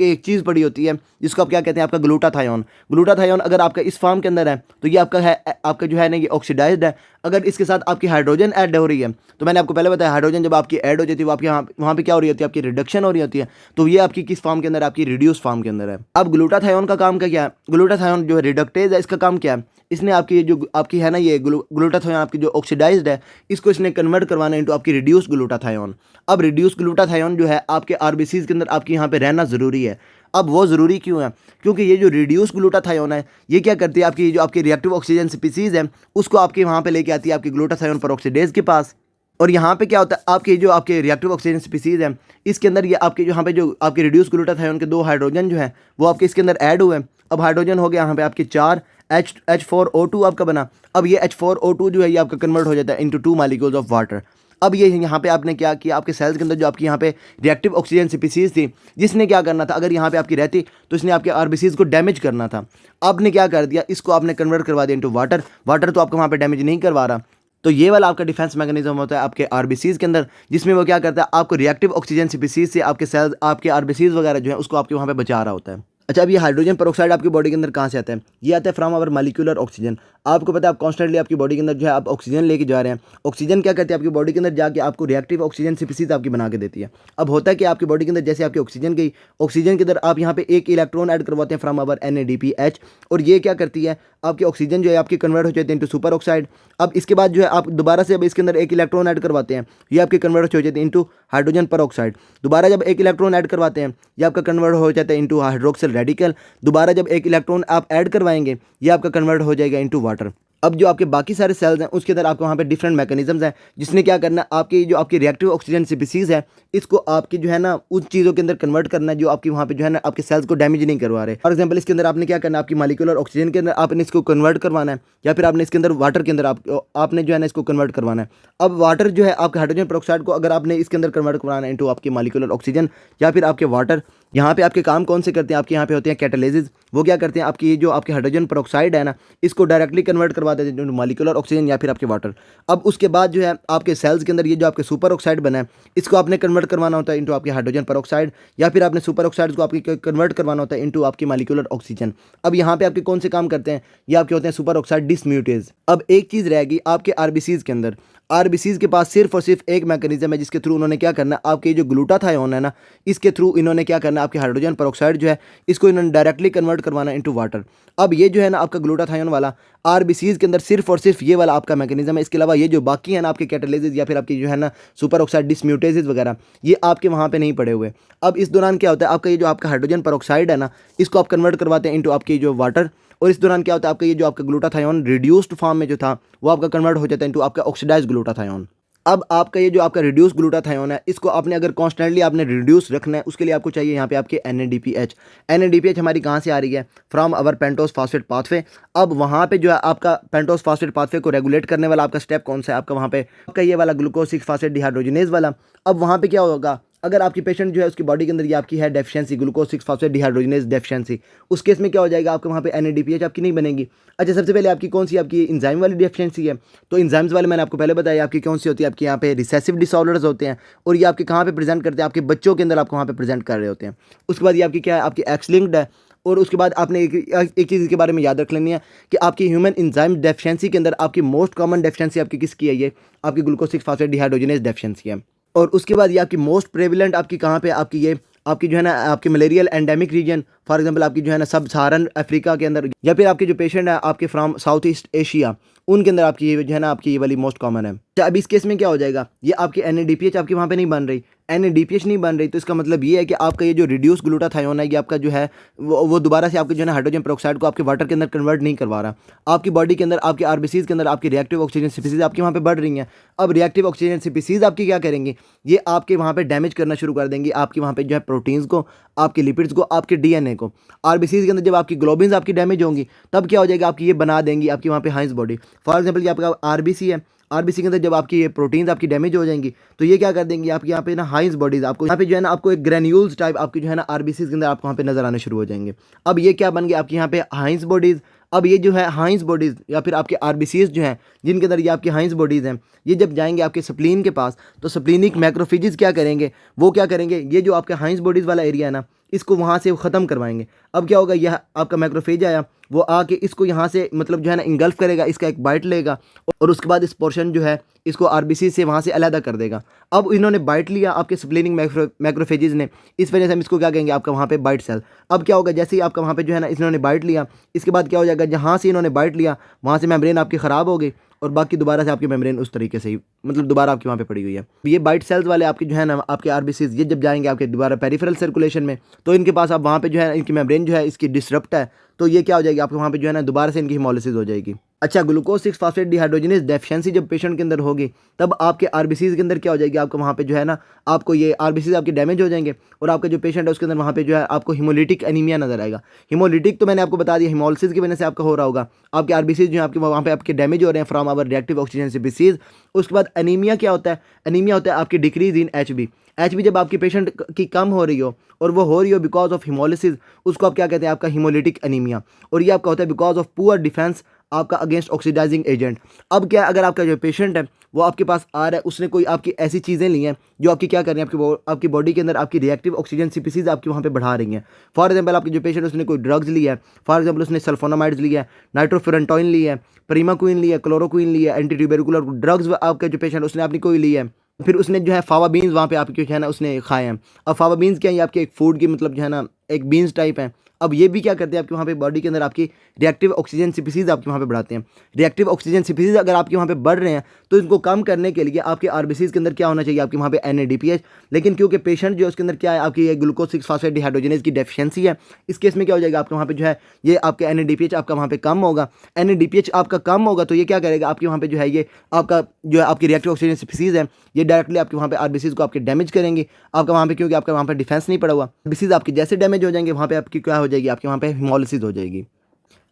एक चीज़ पड़ी होती है जिसको आप क्या कहते हैं, आपका ग्लूटाथायोन अगर आपका इस फॉर्म के अंदर है तो ये आपका जो है ना ये ऑक्सीडाइज्ड है। अगर इसके साथ आपकी हाइड्रोजन ऐड हो रही है, तो मैंने आपको पहले बताया हाइड्रोजन जब आपकी ऐड हो जाती है वो आपके वहाँ पे क्या हो रही होती है, आपकी रिडक्शन हो रही होती है। तो ये आपकी किस फॉर्म के अंदर, आपकी रिड्यूस फॉर्म के अंदर है। अब ग्लूटाथायोन का काम क्या है, ग्लूटाथायोन जो है रिडक्टेज है, इसका काम क्या है, इसने आपकी जो आपकी है ना ये ग्लूटाथायोन आपकी जो ऑक्सीडाइज्ड है इसको इसने कन्वर्ट करवाना इनटू आपकी रिड्यूस ग्लूटाथायोन। अब रिड्यूस ग्लूटाथायोन जो है आपके RBCs के अंदर आपके यहाँ पे रहना ज़रूरी है। अब वो ज़रूरी क्यों है, क्योंकि ये जो रिड्यूस ग्लूटाथायोन है ये क्या करती है, आपकी जो आपकी रिएक्टिव ऑक्सीजन स्पीसीज है उसको आपके वहाँ पे लेके आती है आपकी ग्लूटाथायोन पेरोक्सीडेज के पास। और यहाँ पे क्या होता है, आपके जो आपके रिएक्टिव ऑक्सीजन स्पीसीज है इसके अंदर ये आपके यहाँ पे जो आपके रिड्यूस ग्लूटाथायोन के 2 हाइड्रोजन जो है वो आपके इसके अंदर ऐड हुए। अब हाइड्रोजन हो गया यहाँ पे आपके 4 H4O2 आपका बना। अब ये H4O2 जो है ये आपका कन्वर्ट हो जाता है इंटू 2 मॉलिक्यूल्स ऑफ वाटर। अब ये यहाँ पे आपने क्या किया, आपके सेल्स के अंदर जो आपकी यहाँ पे रिएक्टिव ऑक्सीजन स्पीसीज थी जिसने क्या करना था, अगर यहाँ पे आपकी रहती तो इसने आपके RBCs को डैमेज करना था। आपने क्या कर दिया, इसको आपने कन्वर्ट करवा दिया इंटू वाटर तो आपको वहाँ पे डैमेज नहीं करवा रहा। तो ये वाला आपका डिफेंस मैकेनिज्म होता है आपके RBCs के अंदर, जिसमें वो क्या करता है, आपको रिएक्टिव ऑक्सीजन स्पीसीज से आपके सेल्स आपके RBCs वगैरह जो है उसको आपके वहाँ पे बचा रहा होता है। अच्छा, अब ये हाइड्रोजन पेरोक्साइड आपकी बॉडी के अंदर कहाँ से आता है, ये आता है फ्रॉम आवर मॉलिक्यूलर ऑक्सीजन। आपको पता है आप कॉन्स्टेंटली आपकी बॉडी के अंदर जो है आप ऑक्सीजन लेके जा रहे हैं। ऑक्सीजन क्या करती है, आपकी बॉडी के अंदर जाके आपको रिएक्टिव ऑक्सीजन स्पीसीज आपकी बना के देती है। अब होता है कि आपकी बॉडी के अंदर जैसे आपकी ऑक्सीजन गई, ऑक्सीजन के अंदर आप यहाँ पे एक इलेक्ट्रॉन ऐड करवाते हैं फ्रॉम आवर NADPH, और ये क्या करती है, आपकी ऑक्सीजन जो है आपकी कन्वर्ट हो जाती है इंटू सुपर ऑक्साइड। अब इसके बाद जो है आप दोबारा से अब इसके अंदर एक इलेक्ट्रॉन ऐड करवाते हैं, ये आपकी कन्वर्ट हो जाती है इंटू हाइड्रोजन पेरोक्साइड। दोबारा जब एक इलेक्ट्रॉन ऐड करवाते हैं ये आपका कन्वर्ट हो जाता है इंटू हाइड्रोक्सिल रेडिकल। दोबारा जब एक इलेक्ट्रॉन आप ऐड करवाएंगे ये आपका कन्वर्ट हो जाएगा इंटू वाटर। अब जो आपके बाकी सारे सेल्स हैं उसके अंदर आपको वहाँ पे डिफरेंट मैकेनिज्म्स हैं जिसने क्या करना है, आपकी जो आपकी रिएक्टिव ऑक्सीजन स्पीसीज है इसको आपकी जो है ना उन चीज़ों के अंदर कन्वर्ट करना है जो आपकी वहाँ पे जो है ना आपके सेल्स को डैमेज नहीं करवा रहे। फॉर एग्जांपल इसके अंदर आपने क्या करना है, आपकी मॉलिक्यूलर ऑक्सीजन के अंदर आपने इसको कन्वर्ट करवाना है, या फिर आपने इसके अंदर वाटर के अंदर आपने जो है ना इसको कन्वर्ट करवाना है। अब वाटर जो है आपके हाइड्रोजन पेरोक्साइड को अगर आपने इसके अंदर कन्वर्ट करवाना है इंटू आपकी मॉलिक्यूलर ऑक्सीजन या फिर आपके वाटर, यहाँ पे आपके काम कौन से करते हैं, आपके यहाँ पे होते हैं कैटालिसिस। वो क्या करते हैं, आपकी जो आपके हाइड्रोजन पेरोक्साइड है ना इसको डायरेक्टली कन्वर्ट करवा देते हैं मॉलिक्यूलर ऑक्सीजन या फिर आपके वाटर। अब उसके बाद जो है आपके सेल्स के अंदर ये जो आपके सुपर ऑक्साइड बना है इसको आपने कन्वर्ट करवाना होता है इंटू आपके हाइड्रोजन पेरोक्साइड, या फिर आपने सुपर ऑक्साइड को आपकी कन्वर्ट करवाना होता है इंटू आपकी मॉलिक्यूलर ऑक्सीजन। अब यहाँ पे आपके कौन से काम करते हैं, ये आपके होते हैं सुपर ऑक्साइड डिसम्यूटेज। अब एक चीज़ रहेगी आपके RBCs के अंदर, RBCs के पास सिर्फ और सिर्फ एक मैकेनिज्म है जिसके थ्रू उन्होंने क्या करना है, आपके जो ग्लूटाथायोन है ना इसके थ्रू इन्होंने क्या करना है, आपके हाइड्रोजन पेरोक्साइड जो है इसको इन्होंने डायरेक्टली कन्वर्ट करवाना इनटू वाटर। अब ये जो है ना आपका ग्लूटाथायोन वाला आरबीसीज के अंदर सिर्फ और सिर्फ ये वाला आपका मैकेनिज्म है। इसके अलावा ये जो बाकी है ना आपके कैटालिसिस या फिर आपकी जो है ना सुपर ऑक्साइड डिसम्यूटेसिस वगैरह, ये आपके वहाँ पे नहीं पड़े हुए। अब इस दौरान क्या होता है, आपका ये जो आपका हाइड्रोजन परऑक्साइड है ना, इसको आप कन्वर्ट करवाते हैं इनटू आपकी जो वाटर, और इस दौरान क्या होता है, आपका ये जो आपका ग्लूटाथायोन रिड्यूस्ड फॉर्म में जो था वो आपका कन्वर्ट हो जाता है इनटू आपका ऑक्सीडाइज्ड ग्लूटाथायोन। अब आपका ये जो आपका रिड्यूस ग्लूटाथायोन है, इसको आपने अगर कॉन्स्टेंटली आपने रिड्यूस रखना है, उसके लिए आपको चाहिए यहाँ पे आपके NADPH। NADPH हमारी कहाँ से आ रही है, from our pentose phosphate pathway. अब वहाँ पे जो है आपका पेंटोस फास्फेट पाथवे को रेगुलेट करने वाला आपका स्टेप कौन सा है, आपका वहाँ पे आपका ये वाला ग्लूकोज 6 फास्फेट डिहाइड्रोजनेज वाला। अब वहाँ पे क्या होगा, अगर आपकी पेशेंट जो है उसकी बॉडी के अंदर ये आपकी है deficiency, glucose 6 phosphate dehydrogenase deficiency, उस केस में क्या हो जाएगा, आपके वहाँ पे NADPH आपकी नहीं बनेगी। अच्छा, सबसे पहले आपकी कौन सी आपकी इंजाइम वाली डेफिशिएंसी है, तो इंजाइम्स वाले मैंने आपको पहले बताया आपकी कौन सी होती है, आपके यहाँ पे रिसेसिव डिसऑर्डर्स होते हैं, और ये आपके कहाँ पे प्रेजेंट करते हैं, आपके बच्चों के अंदर आपको वहाँ पे प्रेजेंट कर रहे होते हैं। उसके बाद ये आपकी क्या है, आपकी एक्स लिंक्ड है। और उसके बाद आपने एक चीज़ के बारे में याद रख लेनी है कि आपकी ह्यूमन इंजाइम डेफिशिएंसी के अंदर आपकी मोस्ट कॉमन डेफिशिएंसी आपकी किसकी है, ये आपकी ग्लूकोज 6 फास्फेट डिहाइड्रोजनेज डेफिशिएंसी है। और उसके बाद ये आपकी मोस्ट प्रेवलेंट आपकी कहाँ पे, आपकी ये आपकी जो है ना आपकी malarial endemic region, for example आपकी जो है ना सब सहारन अफ्रीका के अंदर, या फिर आपके जो पेशेंट है आपके फ्रॉम साउथ ईस्ट एशिया, उनके अंदर आपकी ये जो है ना आपकी ये वाली मोस्ट कॉमन है। अच्छा, अब इस केस में क्या हो जाएगा, ये आपकी NADPH आपकी वहाँ पे नहीं बन रही, NADPH नहीं बन रही, तो इसका मतलब ये है कि आपका ये जो रिड्यूस ग्लूटाथायोन है, ये आपका जो है वो दोबारा से आपके जो है ना हाइड्रोजन पेरोक्साइड को आपके वाटर के अंदर कन्वर्ट नहीं करवा रहा। आपकी बॉडी के अंदर आपके आरबीसीज के अंदर आपकी रिएक्टिव ऑक्सीजन स्पीसीज आपकी वहाँ पे बढ़ रही हैं। अब रिएक्टिव ऑक्सीजन स्पीसीज आपकी क्या करेंगे, ये आपके वहाँ पे डैमेज करना शुरू कर देंगी, आपकी वहाँ पे जो है प्रोटीन्स को, आपके लिपिड्स को, आपके DNA को। आरबीसीज के अंदर जब आपकी ग्लोबिन्स आपकी डैमेज होंगी, तब क्या हो जाएगा, आपकी ये बना देंगी आपकी वहाँ पे हाइंस बॉडी। फॉर एग्जाम्पल ये आपका आरबीसी है, आरबीसी के अंदर जब आपकी ये प्रोटीन्स आपकी डैमेज हो जाएंगी, तो ये क्या कर देंगी, आपके यहाँ पे ना हाइंस बॉडीज आपको यहाँ पे जो है ना आपको एक ग्रेन्यूल्स टाइप आपकी जो है ना आरबीसी के अंदर आपको वहाँ पे नजर आने शुरू हो जाएंगे। अब ये क्या बन गए, आपके यहाँ पे हाइंस बॉडीज। अब ये जो है हाइंस बॉडीज़ या फिर आपके आरबीसीज जो हैं, जिनके अंदर ये आपकी हाइंस बॉडीज़ हैं, ये जब जाएंगे आपके स्प्लीन के पास, तो स्प्लीनिक मैक्रोफेजेस क्या करेंगे, वो क्या करेंगे, ये जो आपके हाइंस बॉडीज़ वाला एरिया है ना, इसको वहाँ से ख़त्म करवाएंगे। अब क्या होगा, यह आपका मैक्रोफेज आया, वो आके इसको यहाँ से मतलब जो है ना इंगल्फ करेगा, इसका एक बाइट लेगा, और उसके बाद इस पोर्शन जो है इसको आरबीसी से वहाँ से अलहदा कर देगा। अब इन्होंने बाइट लिया आपके स्प्लीनिंग मैक्रोफेजेस ने, इस वजह से हम इसको क्या कहेंगे, आपका वहाँ पे बाइट सेल। अब क्या होगा, जैसे ही आपका वहाँ पे जो है ना इन्होंने बाइट लिया, इसके बाद क्या हो जाएगा, जहाँ से इन्होंने बाइट लिया वहाँ से मेम्ब्रेन आपकी ख़राब हो गई, और बाकी दोबारा से आपकी मेम्ब्रेन उस तरीके से ही मतलब दोबारा आपकी वहाँ पे पड़ी हुई है। ये बाइट सेल्स वाले आपके जो है ना आपके आरबीसीज, ये जब जाएंगे आपके दोबारा पेरिफेरल सर्कुलेशन में, तो इनके पास आप वहाँ पे जो है इनकी मेम्ब्रेन जो है इसकी डिसरप्ट है, तो ये क्या हो जाएगी, आपके वहाँ पे जो है ना दोबारा से इनकी हिमोलिसिस हो जाएगी। अच्छा, ग्लूकोज 6 फास्फेट डिहाइड्रोजनेज डेफिशिएंसी जब पेशेंट के अंदर होगी, तब आपके आरबीसीज के अंदर क्या हो जाएगी, आपको वहाँ पे जो है ना आपको ये आरबीसीज आपके डैमेज हो जाएंगे, और आपका जो पेशेंट है उसके अंदर वहाँ पे जो है आपको हिमोलिटिक एनीमिया नजर आएगा। हिमोलिटिक तो मैंने आपको बता दिया, हिमोलिसिस की वजह से आपका हो रहा होगा, आपके आरबीसीज जो है आपके वहाँ पे आपके डैमेज हो रहे हैं from our reactive oxygen species. उसके बाद एनीमिया क्या होता है, एनीमिया होता है आपकी डिक्रीज इन एचबी जब आपकी पेशेंट की कम हो रही हो, और वो हो रही हो बिकॉज ऑफ हिमोलिसिस, उसको आप क्या कहते हैं, आपका हिमोलिटिक एनीमिया। और ये आपका होता है बिकॉज ऑफ पुअर डिफेंस आपका अगेंस्ट ऑक्सीडाइजिंग एजेंट। अब क्या, अगर आपका जो पेशेंट है वो आपके पास आ रहा है, उसने कोई आपकी ऐसी चीज़ें ली हैं जो आपकी क्या कर रही हैं, आपकी बॉडी के अंदर आपकी रिएक्टिव ऑक्सीजन स्पीसीज आपकी वहाँ पे बढ़ा रही हैं। फॉर एग्जांपल आपके जो पेशेंट उसने कोई ड्रग्स लिया है, फॉर एग्जांपल उसने सल्फोनामाइड्स लिया है, नाइट्रोफुरेंटोइन लिया है, प्रीमाक्विन लिया है, क्लोरोक्विन लिया है, एंटी ट्यूबरकुलर ड्रग्स आपका जो पेशेंट उसने अपनी कोई लिया है, फिर उसने जो है फावा बीन्स वहाँ पे आपके जो है ना उसने खाए हैं। अब फावा बीन्स क्या है, आपके एक फूड की मतलब जो है ना एक बीन्स टाइप है। अब ये भी क्या करते हैं, आपके वहाँ पे बॉडी के अंदर आपकी रिएक्टिव ऑक्सीजन स्पीसीज आपके वहाँ पे बढ़ाते हैं। रिएक्टिव ऑक्सीजन स्पीसीज अगर आपके वहाँ पे बढ़ रहे हैं, तो इनको कम करने के लिए आपके आरबीसीज के अंदर क्या होना चाहिए, आपके वहाँ पे NADPH। लेकिन क्योंकि पेशेंट जो है उसके अंदर क्या है, आपकी ये ग्लूकोज 6 फास्फेट डिहाइड्रोजनेज की डेफिशिएंसी है, इस केस में क्या हो जाएगा, आपके वहाँ पे जो है ये आपके NADPH आपका वहाँ पे कम होगा। NADPH आपका कम होगा, तो ये क्या करेगा, आपके वहाँ पे जो है ये आपका जो है आपकी रिएक्टिव ऑक्सीजन स्पीसीज है, ये डायरेक्टली आपके वहाँ पे आरबीसीज को आपके डैमेज करेंगे आपका वहाँ पे, क्योंकि आपका वहाँ पे डिफेंस नहीं पड़ा हुआ। आरबीसीज आपकी जैसे डैमेज हो जाएंगे, वहाँ पे आपकी क्या हो जाएगी, आपके वहाँ पे हिमोलिसिस हो जाएगी।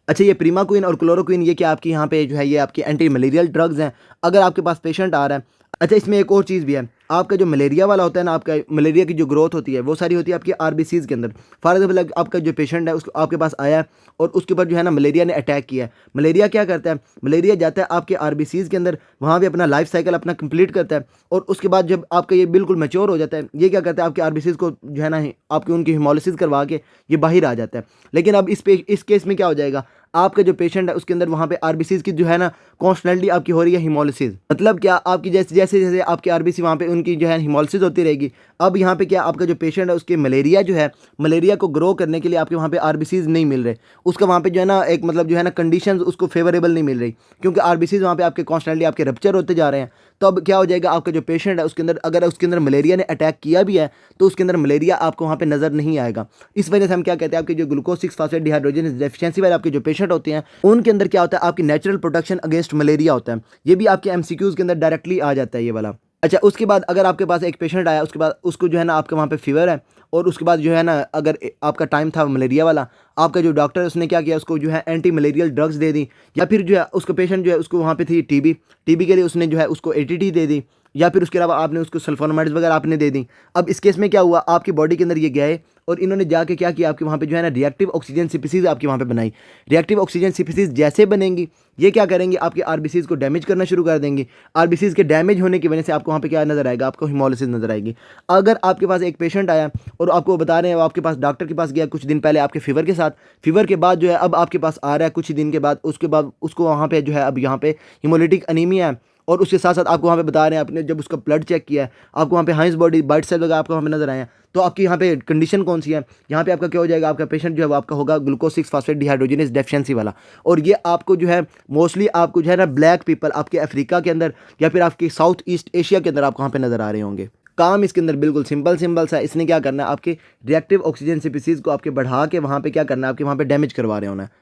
अच्छा, ये प्रीमाक्विन और क्लोरोक्विन ये क्या आपकी यहाँ पे जो है ये आपकी एंटी मलेरियल ड्रग्स हैं, अगर आपके पास पेशेंट आ रहा है। अच्छा, इसमें एक और चीज़ भी है, आपका जो मलेरिया वाला होता है ना, आपका मलेरिया की जो ग्रोथ होती है वो सारी होती है आपकी आरबीसीज के अंदर। फॉर एग्जाम्पल आपका जो पेशेंट है उसको आपके पास आया है और उसके ऊपर जो है ना मलेरिया ने अटैक किया है। मलेरिया क्या करता है, मलेरिया जाता है आपके आरबीसीज के अंदर, वहाँ पे अपना लाइफ साइकिल अपना कंप्लीट करता है, और उसके बाद जब आपका ये बिल्कुल मैच्योर हो जाता है, ये क्या करता है, आपके आरबीसीज को जो है ना आपकी उनकी हिमोलिसिस करवा के ये बाहर आ जाता है। लेकिन अब इस केस में क्या हो जाएगा, आपका जो पेशेंट है उसके अंदर वहाँ पे आरबीसीज की जो है ना कॉन्स्टेंटली आपकी हो रही है हिमोलिसिस। मतलब क्या, आपकी जैसे जैसे जैसे आपकी आरबीसी वहाँ पे उनकी जो है हिमोलिसिस होती रहेगी, अब यहाँ पे क्या आपका जो पेशेंट है उसके मलेरिया जो है, मलेरिया को ग्रो करने के लिए आपके वहाँ पे आरबीसीज नहीं मिल रहे, उसका वहाँ पे जो है ना एक मतलब जो है ना कंडीशंस उसको फेवरेबल नहीं मिल रही, क्योंकि आरबीसीज वहाँ पे आपके कॉन्स्टेंटली आपके रप्चर होते जा रहे हैं। तो अब क्या हो जाएगा, आपका जो पेशेंट है उसके अंदर अगर उसके अंदर मलेरिया ने अटैक किया भी है तो उसके अंदर मलेरिया आपको वहाँ पे नज़र नहीं आएगा। इस वजह से हम क्या कहते हैं, आपके जो ग्लूकोज 6 फास्फेट डिहाइड्रोजनेज डेफिशिएंसी वाले आपके जो पेशेंट होते हैं उनके अंदर क्या होता है, आपकी नेचुरल प्रोटेक्शन अगेंस्ट मलेरिया होता है। ये भी आपके एमसीक्यूज के अंदर डायरेक्टली आ जाता है ये वाला। अच्छा, उसके बाद अगर आपके पास एक पेशेंट आया, उसके बाद उसको जो है ना आपके वहाँ पे फीवर है, और उसके बाद जो है ना अगर आपका टाइम था मलेरिया वाला, आपका जो डॉक्टर है उसने क्या किया, उसको जो है एंटी मलेरियल ड्रग्स दे दी, या फिर जो है उसको पेशेंट जो है उसको वहाँ पे थी टीबी, टीबी के लिए उसने जो है उसको एटीटी दे दी, या फिर उसके अलावा आपने उसको सल्फोनामाइड्स वगैरह आपने दे दी। अब इस केस में क्या हुआ, आपकी बॉडी के अंदर ये गए और इन्होंने जाके क्या किया, आपके वहाँ पे जो है ना रिएक्टिव ऑक्सीजन सिपिसीज आपके वहाँ पे बनाई। रिएक्टिव ऑक्सीजन सिपिसीज जैसे बनेंगी, ये क्या करेंगे, आपके आरबीसीज को डैमेज करना शुरू कर देंगे। आरबीसीज के डैमेज होने की वजह से आपको वहाँ पे क्या नजर आएगा, आपको हिमोलिसिस नजर आएगी। अगर आपके पास एक पेशेंट आया और आपको बता रहे हैं, वो आपके पास डॉक्टर के पास गया कुछ दिन पहले आपके फीवर के साथ, फीवर के बाद जो है अब आपके पास आ रहा है कुछ दिन के बाद, उसके बाद उसको वहाँ पे जो है अब यहाँ पे हिमोलिटिक अनीमिया है, और उसके साथ साथ आपको वहाँ पे बता रहे हैं, आपने जब उसका ब्लड चेक किया है आपको वहाँ पे हाइंस बॉडी वाइट सेल वगैरह आपको वहाँ पे नजर आए हैं, तो आपकी यहाँ पे कंडीशन कौन सी है, यहाँ पे आपका क्या हो जाएगा, आपका पेशेंट जो है वो आपका होगा ग्लूकोज 6 फास्फेट डिहाइड्रोजनेज डेफिशिएंसी वाला। और ये आपको जो है मोस्टली आपको जो है ना ब्लैक पीपल आपके अफ्रीका के अंदर या फिर आपके साउथ ईस्ट एशिया के अंदर आपको वहाँ पे नजर आ रहे होंगे। काम इसके अंदर बिल्कुल सिंपल सा है, इसने क्या करना है, आपके रिएक्टिव ऑक्सीजन स्पीसीज को आपके बढ़ा के वहाँ पे क्या करना है, आपके वहाँ पे डैमेज करवा रहे होना है।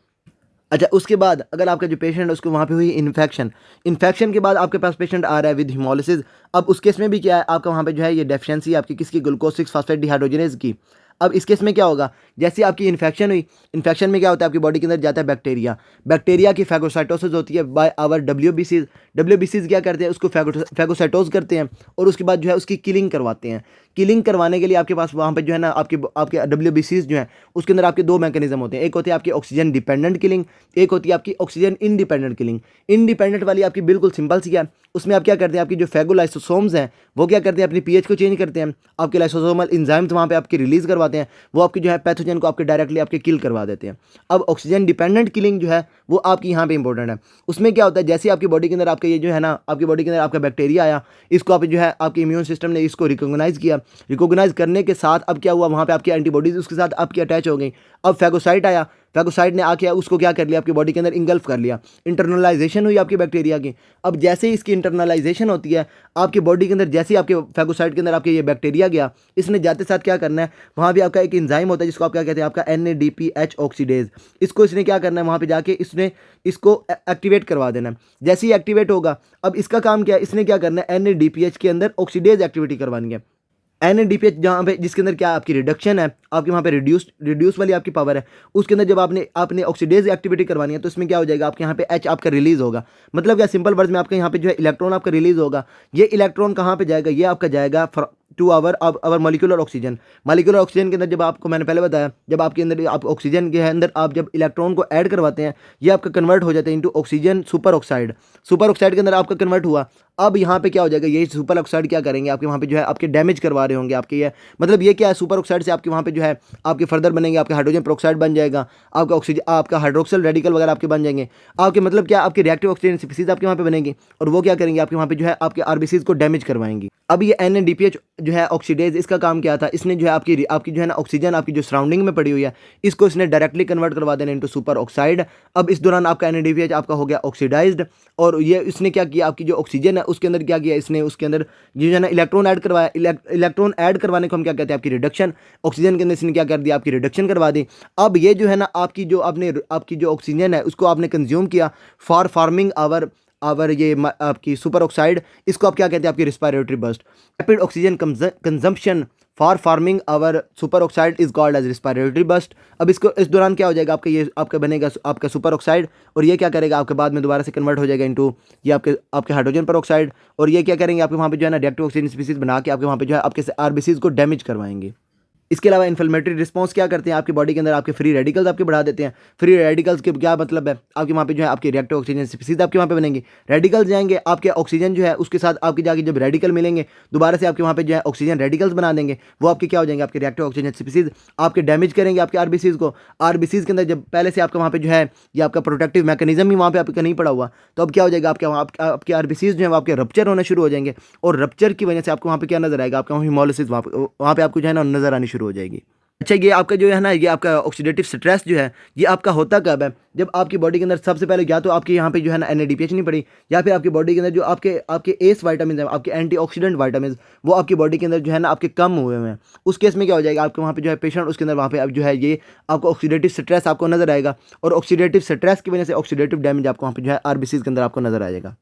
अच्छा, उसके बाद अगर आपका जो पेशेंट है उसको वहाँ पे हुई इन्फेक्शन के बाद आपके पास पेशेंट आ रहा है विद हिमोलिसिस। अब उस केस में भी क्या है, आपका वहाँ पे जो है ये डेफिशिएंसी आपकी किसकी, ग्लूकोज 6 फास्फेट डिहाइड्रोजनेज की। अब इस केस में क्या होगा, जैसे आपकी इन्फेक्शन हुई, इन्फेक्शन में क्या होता है, आपकी बॉडी के अंदर जाता है बैक्टीरिया, बैक्टीरिया की फैगोसाइटोसिस होती है बाय आवर डब्ल्यूबीसीज क्या करते हैं, उसको फैगोसाइटोज करते हैं और उसके बाद जो है उसकी किलिंग करवाते हैं। किलिंग करवाने के लिए आपके पास वहाँ पे जो है ना आपके आपके डब्ल्यूबीसीज जो है उसके अंदर आपके दो मैकेनिज्म होते हैं, एक होती है आपकी ऑक्सीजन डिपेंडेंट किलिंग, एक होती है आपकी ऑक्सीजन इंडिपेंडेंट किलिंग। इंडिपेंडेंट वाली आपकी बिल्कुल सिंपल सी है, उसमें आप क्या करते हैं, आपकी जो फैगोलाइसोसोम्स हैं वो क्या करते हैं, अपनी पीएच को चेंज करते हैं, आपके लाइसोसोमल एंजाइम्स वहाँ पे आपके रिलीज करवाते हैं, वो आपकी जो है पैथोजन को आपके डायरेक्टली आपके किल करवा देते हैं। अब ऑक्सीजन डिपेंडेंट किलिंग जो है वो आपकी यहाँ पे इंपॉर्टेंट है। उसमें क्या होता है, जैसे आपकी बॉडी के अंदर आपका ये जो है ना आपकी बॉडी के अंदर आपका बैक्टीरिया आया, इसको आप जो है आपके इम्यून सिस्टम ने इसको रिकॉग्नाइज किया, रिकॉग्नाइज करने के साथ अब क्या हुआ, वहाँ पे आपकी एंटीबॉडीज उसके साथ आपकी अटैच हो गई। अब फैगोसाइट आया, फैगोसाइट ने आके उसको क्या कर लिया, आपकी बॉडी के अंदर इंगल्फ कर लिया, इंटरनलाइजेशन हुई आपकी बैक्टीरिया की। अब जैसे ही इसकी इंटरनलाइजेशन होती है आपकी बॉडी के अंदर, जैसे ही आपके फैगोसाइट के अंदर आपके ये बैक्टीरिया गया, इसने जाते साथ क्या करना है, वहाँ भी आपका एक एंजाइम होता है जिसको आप क्या कहते हैं, आपका NADPH ऑक्सीडेज, इसको इसने क्या करना है, वहाँ पे जाके इसने इसको एक्टिवेट करवा देना है। जैसे ही एक्टिवेट होगा, अब इसका काम क्या है, इसने क्या करना है, NADPH के अंदर ऑक्सीडेज एक्टिविटी करवानी है। NADPH जहाँ पे जिसके अंदर क्या आपकी रिडक्शन है, आपके वहाँ पे रिड्यूस वाली आपकी पावर है, उसके अंदर जब आपने ऑक्सीडेज एक्टिविटी करवानी है तो इसमें क्या हो जाएगा, आपके यहाँ पे H आपका रिलीज होगा। मतलब क्या, सिंपल वर्ड्स में आपके यहाँ पे जो है इलेक्ट्रॉन आपका रिलीज होगा। ये इलेक्ट्रॉन कहाँ पे जाएगा, ये आपका जाएगा to our molecular oxygen. Molecular oxygen के अंदर जब आपको मैंने पहले बताया, जब आपके अंदर आप ऑक्सीजन के अंदर आप जब इलेक्ट्रॉन को ऐड करवाते हैं, ये आपका कन्वर्ट हो जाता है into oxygen super oxide. Super oxide के अंदर आपका कन्वर्ट हुआ। अब यहाँ पे क्या हो जाएगा, यही सुपर ऑक्साइड क्या करेंगे, आपके वहाँ पे जो है आपके डैमेज करवा रहे होंगे आपके, ये मतलब ये क्या है, सुपर ऑक्साइड से आपके वहाँ पे जो है आपके फर्दर बनेंगे, आपके हाइड्रोजन पेरोक्साइड बन जाएगा, आपका ऑक्सीजन आपका हाइड्रोक्सिल रेडिकल वगैरह आपके बन जाएंगे, आपके मतलब क्या आपके रिएक्टिव ऑक्सीजन स्पीसीज आपके वहाँ पे बनेंगे, और वो क्या करेंगे, आपके वहाँ पे जो है आपके आरबीसीज को डैमेज करवाएंगे। अब ये NADPH जो है ऑक्सीडेज, इसका काम क्या था, इसने जो है आपकी जो है ना ऑक्सीजन आपकी जो सराउंडिंग में पड़ी हुई है, इसको इसने डायरेक्टली कन्वर्ट करवा देना इनटू सुपर ऑक्साइड। अब इस दौरान आपका NADPH आपका हो गया ऑक्सीडाइज्ड, और ये इसने क्या किया, आपकी जो ऑक्सीजन है उसके अंदर क्या किया, इसने उसके अंदर ये जो है ना इलेक्ट्रॉन ऐड करवाया। इलेक्ट्रॉन ऐड करवाने को हम क्या कहते हैं, आपकी रिडक्शन। ऑक्सीजन के अंदर इसने क्या कर दिया, आपकी रिडक्शन करवा दी। अब ये जो है ना आपकी जो ऑक्सीजन है उसको आपने कंज्यूम किया फॉर फार्मिंग आवर ये आपकी सुपर ऑक्साइड, इसको आप क्या कहते हैं, आपकी respiratory burst. Rapid oxygen consumption for forming our super oxide is called as respiratory burst. अब इसको इस दौरान क्या हो जाएगा, आपका बनेगा आपका सुपर ऑक्साइड, और ये क्या करेगा, आपके बाद में दोबारा से कन्वर्ट हो जाएगा इनटू ये आपके हाइड्रोजन पर ऑक्साइड, और ये क्या करेंगे, आपके वहाँ पे जो है ना रिएक्टिव ऑक्सीजन स्पीसीज बना के आपके वहाँ पे जो है आपके आरबीसीज को डैमेज करवाएंगे। इसके अलावा इन्फ्लेमेटरी रिस्पॉन्स क्या करते हैं, आपकी बॉडी के अंदर आपके फ्री रेडिकल्स आपके बढ़ा देते हैं। फ्री रेडिकल्स के क्या मतलब है, आपके वहाँ पे जो है आपकी रिएक्टिव ऑक्सीजन स्पीसीज आपके वहाँ पे बनेंगी। रेडिकल्स जाएंगे आपके ऑक्सीजन जो है उसके साथ आपके जाके जब रेडिकल मिलेंगे दोबारा से आपके वहाँ पे जो है ऑक्सीजन रेडिकल्स बना देंगे, वो आपके क्या हो जाएंगे, आपके रिएक्टिव ऑक्सीजन स्पीसीज आपके डैमेज करेंगे आपके आरबीसीज को। आरबीसीज के अंदर जब पहले से आपका वहाँ पे जो है ये आपका प्रोटेक्टिव मैकेनिज्म ही वहाँ पे आपका नहीं पड़ा हुआ, तो अब क्या हो जाएगा, आपके आरबीसीज जो है आपके रप्चर होना शुरू हो जाएंगे, और रप्चर की वजह से आपको वहाँ पे क्या नजर आएगा, आपका हिमोलिसिस वहाँ पे आपको जो है ना नजर आनी शुरू हो जाएगी। अच्छा, ये आपका जो है ना, ये आपका ऑक्सीडेटिव स्ट्रेस जो है ये आपका होता कब है, जब आपकी बॉडी के अंदर सबसे पहले या तो आपके यहाँ पे जो है ना NADPH नहीं पड़ी, या फिर आपकी बॉडी के अंदर जो आपके आपके एस वाइटामिन है, आपके एंटीऑक्सीडेंट वाइटामिन, वो आपकी बॉडी के अंदर जो है ना आपके कम हुए हैं। उस केस में क्या हो जाएगा, आपके वहाँ पे जो है पेशेंट उसके अंदर वहाँ पे अब जो है ये आपको ऑक्सीडेटिव स्ट्रेस आपको नजर आएगा, और ऑक्सीडेटिव स्ट्रेस की वजह से ऑक्सीडेटिव डैमेज आपको वहाँ पे जो है आरबीसीज के अंदर आपको नजर आएगा।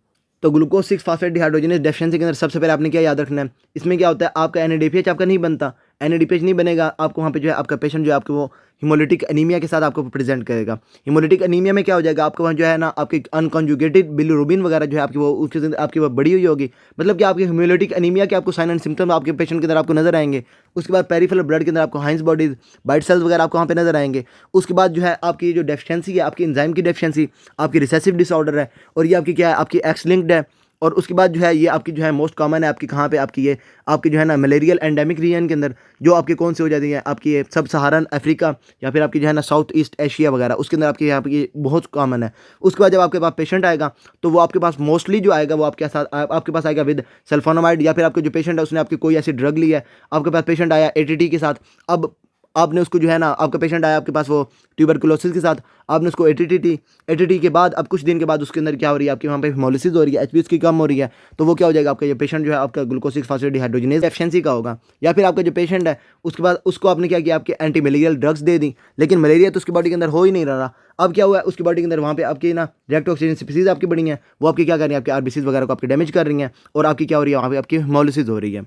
तो ग्लूकोज 6 फास्फेट डिहाइड्रोजनेज डेफिशिएंसी के अंदर सबसे पहले आपने क्या याद रखना है, इसमें क्या होता है, आपका NADPH आपका नहीं बनता, NADPH नहीं बनेगा, आपको वहाँ पे जो है आपका पेशेंट जो है आपको वो हिमोलिटिक एनीमिया के साथ आपको प्रेजेंट करेगा। हिमोलिटिक एनीमिया में क्या हो जाएगा, आपको वहाँ जो है ना आपकी अनकॉन्जुगेटेड बिलिरुबिन वगैरह जो है आपकी वो उसके अंदर आपकी वो बड़ी हुई होगी, मतलब कि आपकी हिमोलिटिक एनीमिया के आपको साइन एंड सिम्टम आपके पेशेंट के अंदर आपको नजर आएंगे। उसके बाद पेरिफेरल ब्लड के अंदर आपको हाइंस बॉडीज वाइट सेल्स वगैरह आपको वहाँ पे नजर आएंगे। उसके बाद जो है आपकी जो डेफिशिएंसी है, आपकी एंजाइम की डेफिशिएंसी, आपकी रिसेसिव डिसऑर्डर है, और ये आपकी क्या है, आपकी एक्स लिंक्ड है। और उसके बाद जो है ये आपकी जो है मोस्ट कॉमन है आपकी कहाँ पे, आपकी ये आपकी जो है ना मलेरियल एंडेमिक रीजन के अंदर जो आपकी कौन सी हो जाती है, आपकी ये सब सहारन अफ्रीका या फिर आपकी जो है ना साउथ ईस्ट एशिया वगैरह, उसके अंदर आपकी यहाँ पे बहुत कॉमन है। उसके बाद जब आपके पास पेशेंट आएगा तो वो आपके पास मोस्टली जो आएगा वो आपके साथ आपके पास आएगा विद सल्फोनामाइड, या फिर आपके जो पेशेंट है उसने आपकी कोई ऐसी ड्रग ली है, आपके पास पेशेंट आया ATT के साथ, अब आपने उसको जो है ना, आपका पेशेंट आया आपके पास वो ट्यूबरकुलोसिस के साथ, आपने उसको ATT के बाद अब कुछ दिन के बाद उसके अंदर क्या हो रही है, आपकी वहाँ पे हिमोलिसिस हो रही है, HP उसकी कम हो रही है, तो वो क्या हो जाएगा, आपका ये पेशेंट जो है आपका ग्लूकोज 6 फास्फेट डिहाइड्रोजनेज डेफिशिएंसी का होगा। या फिर आपका जो पेशेंट है उसके बाद उसको आपने क्या किया, आपके एंटी मलेरियल ड्रग्स दे दी, लेकिन मलेरिया तो उसकी बॉडी के अंदर हो ही नहीं रहा। अब क्या हुआ है, उसकी बॉडी के अंदर वहाँ पे आपकी ना रिएक्टिव ऑक्सीजन स्पीसीज आपकी बड़ी हैं, वो आपकी क्या कर रही है, आपके आरबीसीज वगैरह को आपकी डैमेज कर रही हैं, और आपकी क्या हो रही है, वहाँ पे आपकी हिमोलिसिस हो रही है।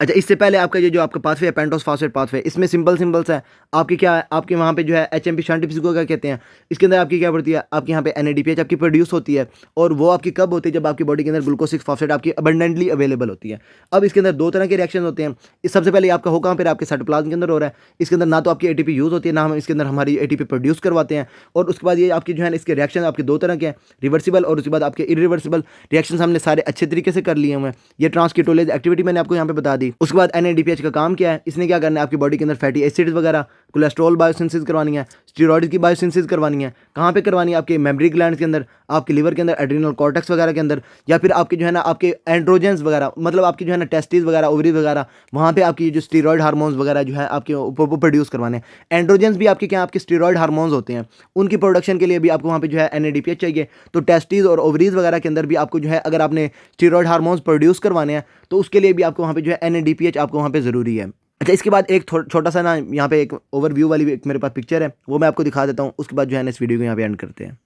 अच्छा, इससे पहले आपका ये जो आपका पाथवे है पेंटोस फास्फेट पाथवे, इसमें सिंपल्स है आपकी क्या है, आपके वहाँ पे जो है HMP शंट को क्या कहते हैं, इसके अंदर आपकी क्या पड़ती है, आपके यहाँ पे NADPH आपकी प्रोड्यूस होती है, और वो आपकी कब होती है, जब आपकी बॉडी के अंदर ग्लूकोज 6 फास्फेट आपकी अबंडेंटली अवेलेबल होती है। अब इसके अंदर दो तरह के रिएक्शन होते हैं। इस सबसे पहले आपका हो कहाँ पर, आपके साइटोप्लाज्म के अंदर हो रहा है, इसके अंदर ना तो आपकी ATP यूज़ होती है, ना हम इसके अंदर हमारी ATP प्रोड्यूस करवाते हैं। और उसके बाद ये आपकी जो है इसके रिएक्शन आपके दो तरह के हैं, रिवर्सिबल और उसके बाद आपके इरिवर्सिबल रिएक्शन हमने सारे अच्छे तरीके से कर लिए हुए हैं। ये ट्रांसकीटोलेज एक्टिविटी मैंने आपको यहाँ पे बता दी। उसके बाद NADPH का काम क्या है, इसने क्या करना है, आपकी बॉडी के अंदर फैटी एसिड्स वगैरह कोलेस्ट्रॉल बायोसिंथेसिस करवानी है, स्टेरॉइड की बायोसिंथेसिस करवानी है। कहाँ पे करवानी है, आपके मेमोरी ग्लैंड्स के अंदर, आपके लिवर के अंदर, एड्रिनल कॉर्टेक्स वगैरह के अंदर, या फिर आपके जो है ना आपके एंड्रोजेंस वगैरह, मतलब आपकी जो है ना टेस्टिस वगैरह, ओवरीज वगैरह, वहाँ पे आपकी जो स्टेरॉइड हार्मोन्स वगैरह जो है आपके वो प्रोड्यूस करवाने हैं। एंड्रोजेंस भी आपके क्या, आपके स्टेरॉइड हार्मोन्स होते हैं, उनकी प्रोडक्शन के लिए भी आपको वहाँ पे जो है NADPH चाहिए। तो टेस्टिस और ओवरीज वगैरह के अंदर भी आपको जो है, अगर आपने स्टेरॉइड हार्मोन्स प्रोड्यूस करवाने हैं तो उसके लिए भी आपको वहाँ पे जो है NADPH आपको वहाँ पे ज़रूरी है। अच्छा, इसके बाद एक छोटा सा ना यहाँ पे एक ओवरव्यू वाली एक मेरे पास पिक्चर है, वो मैं आपको दिखा देता हूँ। उसके बाद जो है ना इस वीडियो को यहाँ पे एंड करते हैं।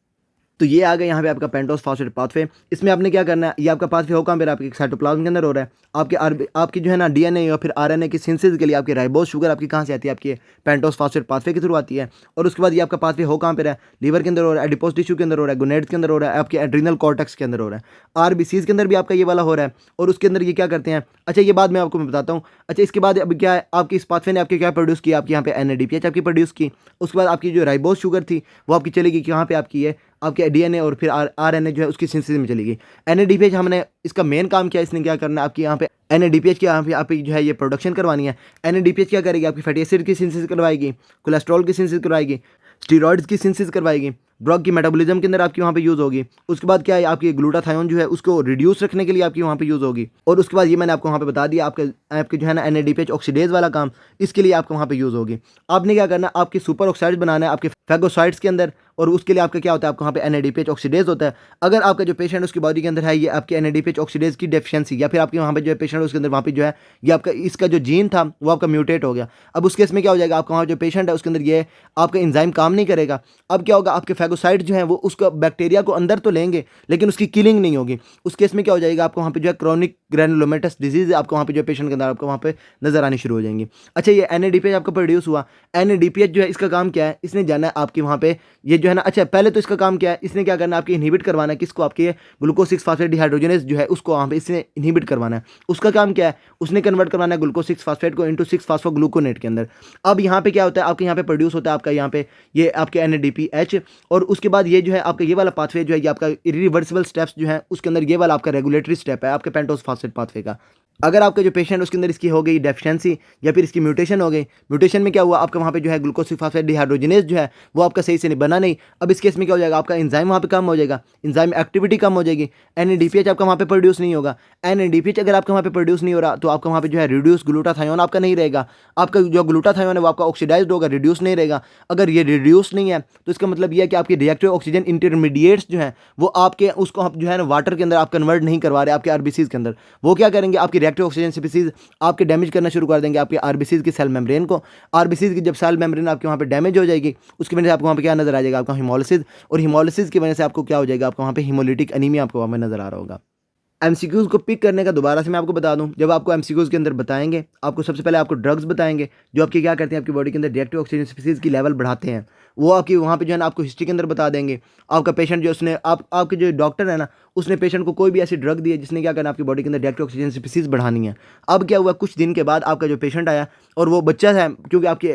तो ये आ गया यहाँ पे आपका पेंटोस फास्फेट पाथवे। इसमें आपने क्या करना है, ये आपका पाथवे हो कहाँ पे, आपके साइटोप्लाज्म के अंदर हो रहा है। आपकी जो है ना DNA या फिर RNA की सिंथेसिस के लिए आपकी राइबोज शुगर आपकी कहाँ से आती है, आपकी पेंटोस फास्फेट पाथवे के थ्रू आती है। और उसके बाद ये आपका पाथवे हो कहाँ पे रहा है, लीवर के अंदर हो रहा है, एडिपोज टिश्यू के अंदर हो रहा है, गोनेड्स के अंदर हो रहा है, आपके एड्रिनल कॉर्टेक्स के अंदर हो रहा है, RBCs के अंदर भी आपका ये वाला हो रहा है। और उसके अंदर ये क्या करते हैं, अच्छा ये बाद में आपको मैं बताता हूँ। अच्छा, इसके बाद अब क्या है, आपकी इस पाथवे ने आपके क्या प्रोड्यूस किया, आपके यहाँ पे NADPH आपकी प्रोड्यूस की। उसके बाद आपकी जो राइबोज शुगर थी वो आपकी चलेगी कहाँ पे, आपकी है आपके DNA और फिर RNA जो है उसकी सिंथेसिस में चलेगी। NADPH हमने इसका मेन काम क्या है, इसने क्या करना है, आपकी यहाँ पे NADPH की यहाँ पे आप जो है ये प्रोडक्शन करवानी है। NADPH क्या करेगी, आपकी फैटी एसिड की सिंथेसिस करवाएगी, कोलेस्ट्रॉल की सिंथेसिस करवाएगी, स्टेरॉइड्स की सिंथेसिस करवाएगी, ड्रग की मेटाबॉलिज्म के अंदर आपकी वहाँ पे यूज़ होगी। उसके बाद क्या है, आपकी ग्लूटाथायोन जो है उसको रिड्यूस रखने के लिए आपकी वहाँ पे यूज़ होगी। और उसके बाद ये मैंने आपको वहाँ पे बता दिया, आपके जो है ना NADPH ऑक्सीडेज वाला काम, इसके लिए आपको वहाँ पे यूज़ होगी। आपने क्या करना, आपके सुपर ऑक्साइड्स बनाना है आपके फैगोसाइट्स के अंदर, और उसके लिए आपका क्या होता है, आपको वहाँ पे NADPH ऑक्सीडेज होता है। अगर आपका जो पेशेंट उसकी बॉडी के अंदर है ये आपके NADPH ऑक्सीडेज की डेफिशिएंसी, या फिर आपके वहाँ पे जो है पेशेंट उसके अंदर वहाँ पे जो है ये आपका इसका जो जीन था वो आपका म्यूटेट हो गया। अब उस केस में क्या हो जाएगा, आपका वहाँ जो पेशेंट है उसके अंदर ये आपका एंजाइम काम नहीं करेगा। अब क्या होगा, आपके फैगोसाइट जो है वो उसका बैक्टीरिया को अंदर तो लेंगे लेकिन उसकी किलिंग नहीं होगी। उस केस में क्या हो जाएगा, आपको वहाँ पे जो है क्रॉनिक ग्रैनुलोमेटस डिजीज आपको वहाँ पे जो पेशेंट के अंदर आपको वहाँ पे नजर आनी शुरू हो जाएंगी। अच्छा, ये NADPH आपका प्रोड्यूस हुआ। NADPH जो है इसका काम क्या है, इसने जाना है आपकी वहाँ पे ये जो है ना, अच्छा पहले तो इसका काम क्या है, इसने क्या करना है, आपके इनहिबिट करवाना है किसको, आपके ग्लूकोज 6 फास्फेट डिहाइड्रोजनेज जो है उसको वहाँ पे इसने इनहिबिट करवाना है। उसका काम क्या है, उसने कन्वर्ट करवाना है ग्लूकोज 6 फास्फेट को इनटू 6 फास्फोग्लूकोनेट के अंदर। अब यहाँ पे क्या होता है, आपके यहाँ पे प्रोड्यूस होता है आपका यहाँ पे ये आपके NADPH, और उसके बाद ये जो है आपका ये वाला पाथवे जो है ये आपका इरिवर्सिबल स्टेप्स जो है उसके अंदर ये वाला आपका रेगुलेटरी स्टेप है आपके पेंटोस फास्फेट पाथवे का। अगर आपका जो पेशेंट उसके अंदर इसकी हो गई डेफिशिएंसी या फिर इसकी म्यूटेशन हो गई, म्यूटेशन में क्या हुआ, आपका वहाँ पे जो है ग्लूकोज 6 फास्फेट डिहाइड्रोजनेज जो है वो आपका सही से नहीं बना नहीं। अब इस केस में क्या हो जाएगा, आपका एंजाइम वहाँ पे कम हो जाएगा, एंजाइम एक्टिविटी कम हो जाएगी, NADPH आपका वहाँ पे प्रोड्यूस नहीं होगा। NADPH अगर आपका वहाँ पे प्रोड्यूस नहीं हो रहा तो आपका वहाँ पे जो है रिड्यूस ग्लूटाथायोन आपका नहीं रहेगा, आपका जो ग्लूटाथायोन है वो आपका ऑक्सीडाइज्ड होगा, रिड्यूस नहीं रहेगा। अगर ये रिड्यूस नहीं है तो इसका मतलब ये है कि आपकी रिएक्टिव ऑक्सीजन इंटरमीडिएट्स जो है वो आपके उसको आप जो है ना वाटर के अंदर आप कन्वर्ट नहीं करवा रहे आपके RBCs के अंदर। वो क्या करेंगे, आपकी रिएक्टिव ऑक्सीजन स्पीसीज आपके डैमेज करना शुरू कर देंगे आपके RBCs की सेल मेम्ब्रेन को। RBCs की जब सेल मेम्ब्रेन आपके वहाँ पे डैमेज हो जाएगी उसकी वजह से आपको वहाँ पे क्या नजर आ जाएगा, आपका हिमोलिसिस, और हिमोलिसिस की वजह से आपको क्या हो जाएगा, आपको वहाँ पे हिमोलिटिक एनीमिया आपको वहाँ पे नजर आ रहा होगा। MCQs को पिक करने का दोबारा से मैं आपको बता दूं, जब आपको MCQs के अंदर बताएंगे आपको सबसे पहले आपको ड्रग्स बताएंगे जो आपके क्या करते हैं, आपकी बॉडी के अंदर रिएक्टिव ऑक्सीजन स्पीसीज की लेवल बढ़ाते हैं। वो आपकी वहाँ पे जो है ना आपको हिस्ट्री के अंदर बता देंगे। आपका पेशेंट जो उसने आपके जो डॉक्टर है ना उसने पेशेंट को कोई भी ऐसी ड्रग दी है जिसने क्या करना आपकी बॉडी के अंदर रिएक्टिव ऑक्सीजन स्पीसीज बढ़ानी है। अब क्या हुआ, कुछ दिन के बाद आपका जो पेशेंट आया और वो बच्चा है, क्योंकि आपके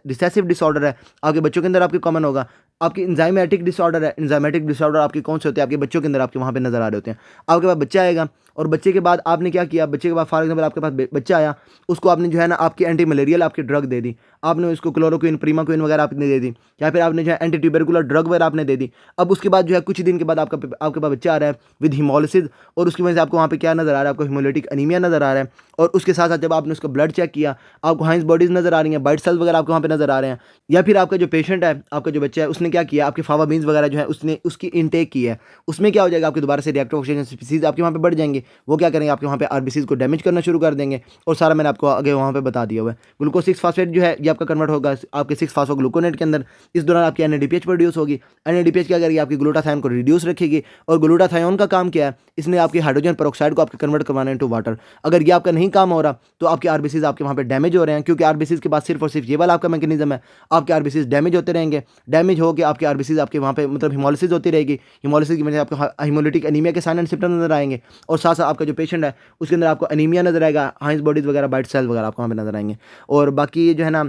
रिसेसिव डिसऑर्डर है आपके बच्चों के अंदर आपके कॉमन होगा, आपकी इंजाइमेटिक डिसऑर्डर है, इंजाइमेटिक डिसऑर्डर आपके कौन से होते हैं, आपके बच्चों के अंदर आपके वहाँ पे नजर आ रहे होते हैं। आपके पास बच्चा आएगा और बच्चे के बाद आपने क्या किया, बच्चे के बाद फॉर एग्जाम्पल आपके पास बच्चा आया, उसको आपने जो है ना आपकी एंटी मलेरियल आपकी ड्रग दे दी, आपने उसको क्लोरोक्विन प्रीमाक्विन वगैरह आपने दे दी, या फिर आपने जो है एंटी ट्यूबरकुलर ड्रग वगैरह आपने दे दी। अब उसके बाद जो है कुछ दिन के बाद आपके पास बच्चा आ रहा है विद हिमोलिसिस, और उसकी वजह से आपको वहाँ पे क्या नजर आ रहा है, आपको हिमोलिटिक एनीमिया नजर आ रहा है। और उसके साथ साथ जब आपने उसका ब्लड चेक किया आपको हाइंस बॉडीज नजर आ रही हैं, वाइट सेल्स वगैरह आपको वहाँ पे नजर आ रहे हैं। या फिर आपका जो पेशेंट है, आपका जो बच्चा है, उसने क्या किया, आपके फावा बीन्स वगैरह जो है उसने उसकी इनटेक की है, उसमें क्या हो जाएगा, आपके दोबारा से रिएक्टिव ऑक्सीजन स्पीसीज आपके वहाँ पे बढ़ जाएंगे। वो क्या करेंगे, आपके वहाँ पे RBCs को डैमेज करना शुरू कर देंगे। और सारा मैंने आपको आगे वहाँ पे बता दिया हुआ है। ग्लूकोज 6 फास्फेट जो है ये आपका कन्वर्ट होगा आपके 6 फास्फोग्लूकोनेट के अंदर। इस दौरान आपकी NADPH प्रोड्यूस होगी। NADPH क्या करेगी, आपकी ग्लूटाथायोन को रिड्यूस रखेगी। और ग्लूटाथायोन का काम क्या है, इसने आपकी हाइड्रोजन पेरोक्साइड को आपके कन्वर्ट करवाना इनटू वाटर। अगर ये आपका नहीं काम हो रहा तो आपके RBCs आपके वहाँ पे डैमेज हो रहे हैं, क्योंकि RBCs के पास सिर्फ और सिर्फ ये वाला आपका मैकेनिज्म है। आपके RBCs डैमेज होते रहेंगे, डैमेज होकर आपके RBCs आपके वहाँ पे मतलब हिमोलिसिस होती रहेगी। हिमोलिसिस की वजह से आपको हिमोलिटिक एनीमिया के साइन एंड सिम्पटम नजर आएंगे। और साथ साथ आपका जो पेशेंट है उसके अंदर आपको एनीमिया नजर आएगा, हाइंस बॉडीज वगैरह, वाइट सेल वगैरह आपको वहाँ पे नजर आएंगे। और बाकी ये जो है ना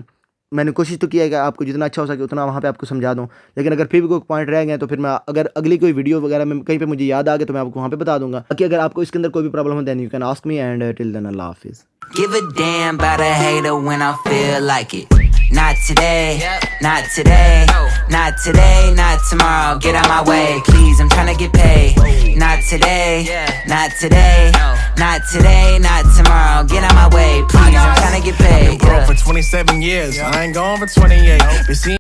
मैंने कोशिश तो किया है कि आपको जितना अच्छा हो सके उतना वहाँ पे आपको समझा दूँ, लेकिन अगर फिर भी कोई पॉइंट रह गए तो फिर मैं अगर अगली कोई वीडियो वगैरह में कहीं पे मुझे याद आ गया तो मैं आपको वहाँ पे बता दूंगा। बाकी अगर आपको इसके अंदर कोई भी प्रॉब्लम हो then you can ask me, and till then अल्लाह हाफिज़। Give a damn about a hater when I feel like it. Not today, not today, not today, not tomorrow. Get out my way, please, I'm tryna get paid. Not today, not today, not today, not tomorrow. Get out my way, please, I'm tryna get paid. I've been broke for 27 years, I ain't going for 28. Been seeing